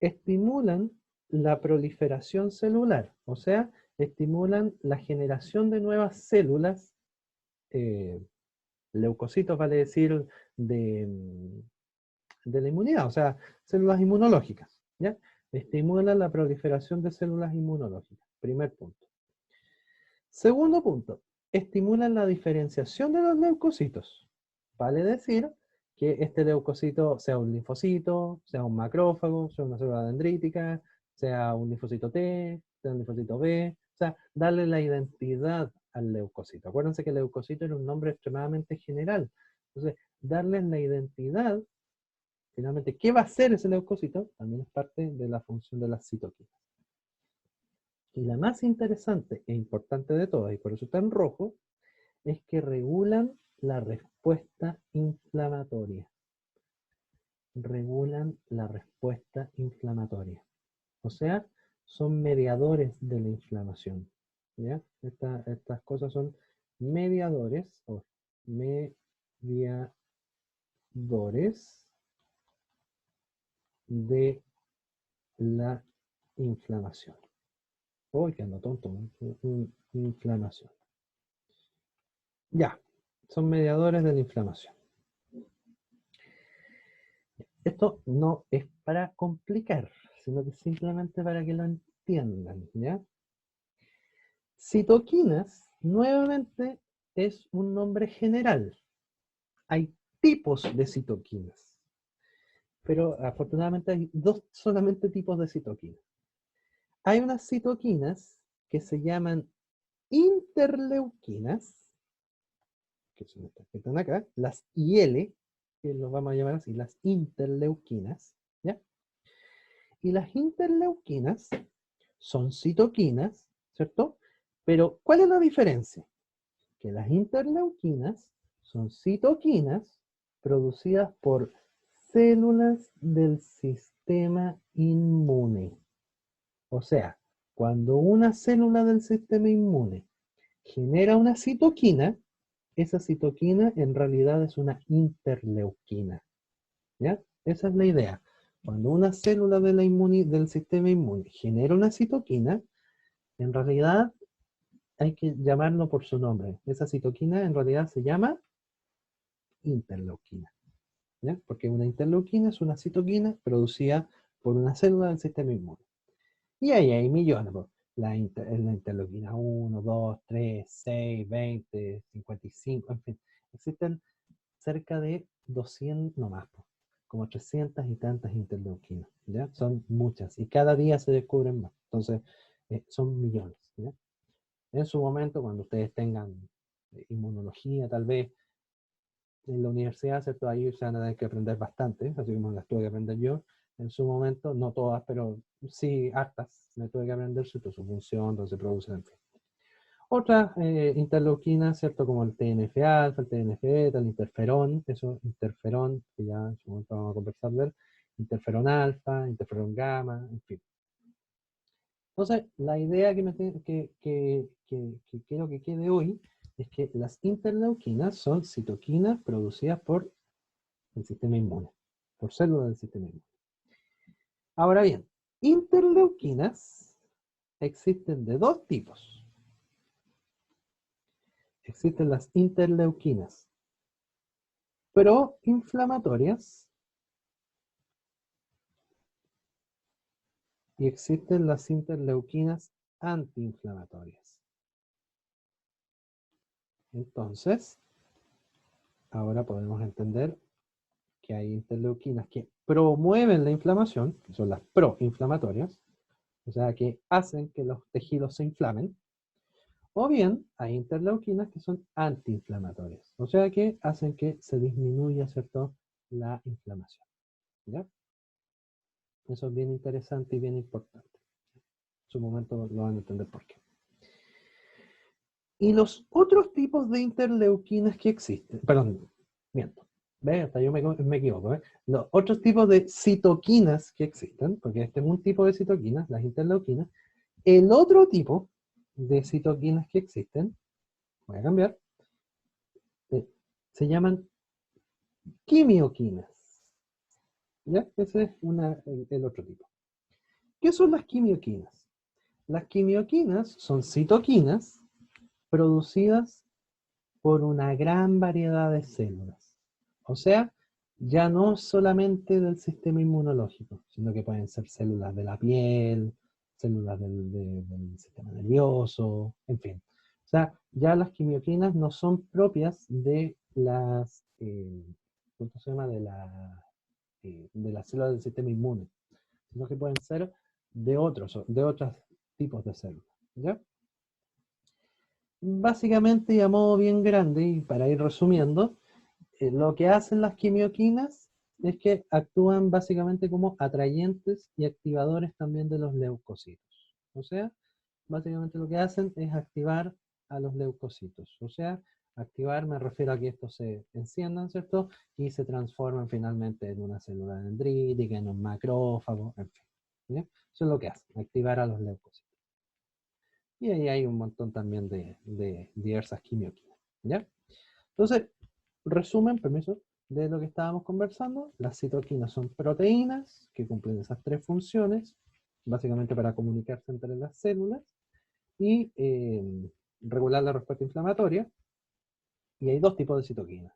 estimulan la proliferación celular, o sea, estimulan la generación de nuevas células, leucocitos vale decir, de la inmunidad, o sea, células inmunológicas, ¿ya? Estimulan la proliferación de células inmunológicas, primer punto. Segundo punto, estimulan la diferenciación de los leucocitos. Vale decir que este leucocito sea un linfocito, sea un macrófago, sea una célula dendrítica, sea un linfocito T, sea un linfocito B, o sea, darle la identidad al leucocito. Acuérdense que el leucocito era un nombre extremadamente general. Entonces, darles la identidad, finalmente, ¿qué va a hacer ese leucocito? También es parte de la función de las citoquinas. Y la más interesante e importante de todas, y por eso está en rojo, es que regulan la respuesta inflamatoria. Regulan la respuesta inflamatoria. O sea, son mediadores de la inflamación. ¿Ya? Estas cosas son mediadores o mediadores de la inflamación. Uy, que ando tonto, ¿no? Inflamación. Ya, son mediadores de la inflamación. Esto no es para complicar, sino que simplemente para que lo entiendan, ¿ya? Citoquinas, nuevamente, es un nombre general. Hay tipos de citoquinas, pero afortunadamente hay solamente tipos de citoquinas. Hay unas citoquinas que se llaman interleuquinas, que son estas que están acá, las IL, que los vamos a llamar así, las interleuquinas, ¿ya? Y las interleuquinas son citoquinas, ¿cierto? Pero, ¿cuál es la diferencia? Que las interleuquinas son citoquinas producidas por células del sistema inmune. O sea, cuando una célula del sistema inmune genera una citoquina, esa citoquina en realidad es una interleuquina. ¿Ya? Esa es la idea. Cuando una célula de del sistema inmune genera una citoquina, en realidad hay que llamarlo por su nombre. Esa citoquina en realidad se llama interleuquina. ¿Ya? Porque una interleuquina es una citoquina producida por una célula del sistema inmune. Y ahí hay millones. La interleuquina 1, 2, 3, 6, 20, 55, en fin. Existen cerca de 200, no más, como 300 y tantas interleuquinas. ¿Ya? Son muchas. Y cada día se descubren más. Entonces, son millones. ¿Ya? En su momento, cuando ustedes tengan inmunología, tal vez, en la universidad, ¿cierto? Ahí se van a tener que aprender bastante, así como las tuve que aprender yo. En su momento, no todas, pero sí hartas, me tuve que aprender su función, donde se producen, en fin. Otras interleuquinas, ¿cierto? Como el TNF-alfa, el TNF-beta, el interferón, eso, interferón, que ya en su momento vamos a conversar de él, interferón alfa, interferón gamma, en fin. Entonces, la idea que quiero que quede hoy es que las interleuquinas son citoquinas producidas por el sistema inmune, por células del sistema inmune. Ahora bien, interleuquinas existen de 2 tipos. Existen las interleuquinas proinflamatorias y existen las interleuquinas antiinflamatorias. Entonces, ahora podemos entender que hay interleuquinas que promueven la inflamación, que son las proinflamatorias, o sea, que hacen que los tejidos se inflamen, o bien hay interleuquinas que son antiinflamatorias, o sea, que hacen que se disminuya, ¿cierto?, la inflamación. ¿Ya? Eso es bien interesante y bien importante. En su momento lo van a entender por qué. Y los otros tipos de interleuquinas que existen, perdón, miento, ¿ve? Hasta yo me equivoco, ¿eh? Los otros tipos de citoquinas que existen, porque este es un tipo de citoquinas, las interleuquinas. El otro tipo de citoquinas que existen, voy a cambiar, se llaman quimioquinas. ¿Ya? Ese es el otro tipo. ¿Qué son las quimioquinas? Las quimioquinas son citoquinas producidas por una gran variedad de células. O sea, ya no solamente del sistema inmunológico, sino que pueden ser células de la piel, células del sistema nervioso, en fin. O sea, ya las quimioquinas no son propias de las, ¿cómo se llama? De las células del sistema inmune, sino que pueden ser de otros tipos de células. ¿Ya? Básicamente, y a modo bien grande, y para ir resumiendo, lo que hacen las quimioquinas es que actúan básicamente como atrayentes y activadores también de los leucocitos. O sea, básicamente lo que hacen es activar a los leucocitos. O sea, activar me refiero a que estos se enciendan, ¿cierto? Y se transforman finalmente en una célula dendrítica, en un macrófago, en fin. ¿Ya? Eso es lo que hacen, activar a los leucocitos. Y ahí hay un montón también de diversas quimioquinas. ¿Ya? Entonces, resumen, permiso, de lo que estábamos conversando. Las citoquinas son proteínas que cumplen esas tres funciones, básicamente para comunicarse entre las células y regular la respuesta inflamatoria. Y hay dos tipos de citoquinas.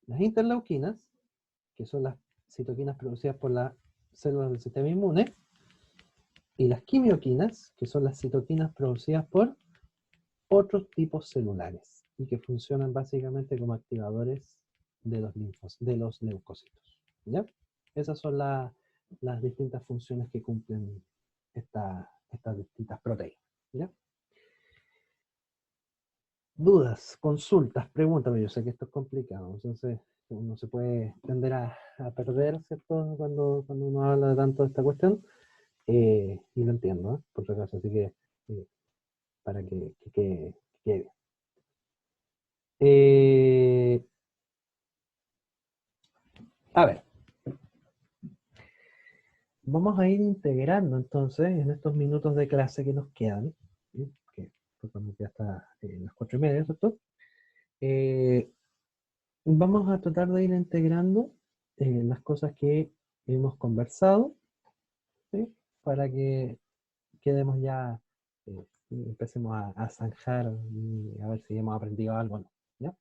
Las interleuquinas, que son las citoquinas producidas por las células del sistema inmune, y las quimioquinas, que son las citoquinas producidas por otros tipos celulares y que funcionan básicamente como activadores de los leucocitos. ¿Ya? Esas son las distintas funciones que cumplen estas distintas proteínas. ¿Ya? Dudas, consultas, preguntas, yo sé que esto es complicado, entonces uno se puede tender a perder, ¿cierto? Cuando uno habla de tanto de esta cuestión, y lo entiendo, ¿eh? Por si acaso, así que para que quede bien. A ver, vamos a ir integrando entonces en estos minutos de clase que nos quedan, ¿sí? Que tocamos ya hasta las 4:30, ¿cierto? Vamos a tratar de ir integrando las cosas que hemos conversado, ¿sí? Para que quedemos ya, y empecemos a zanjar y a ver si hemos aprendido algo o no, ¿ya?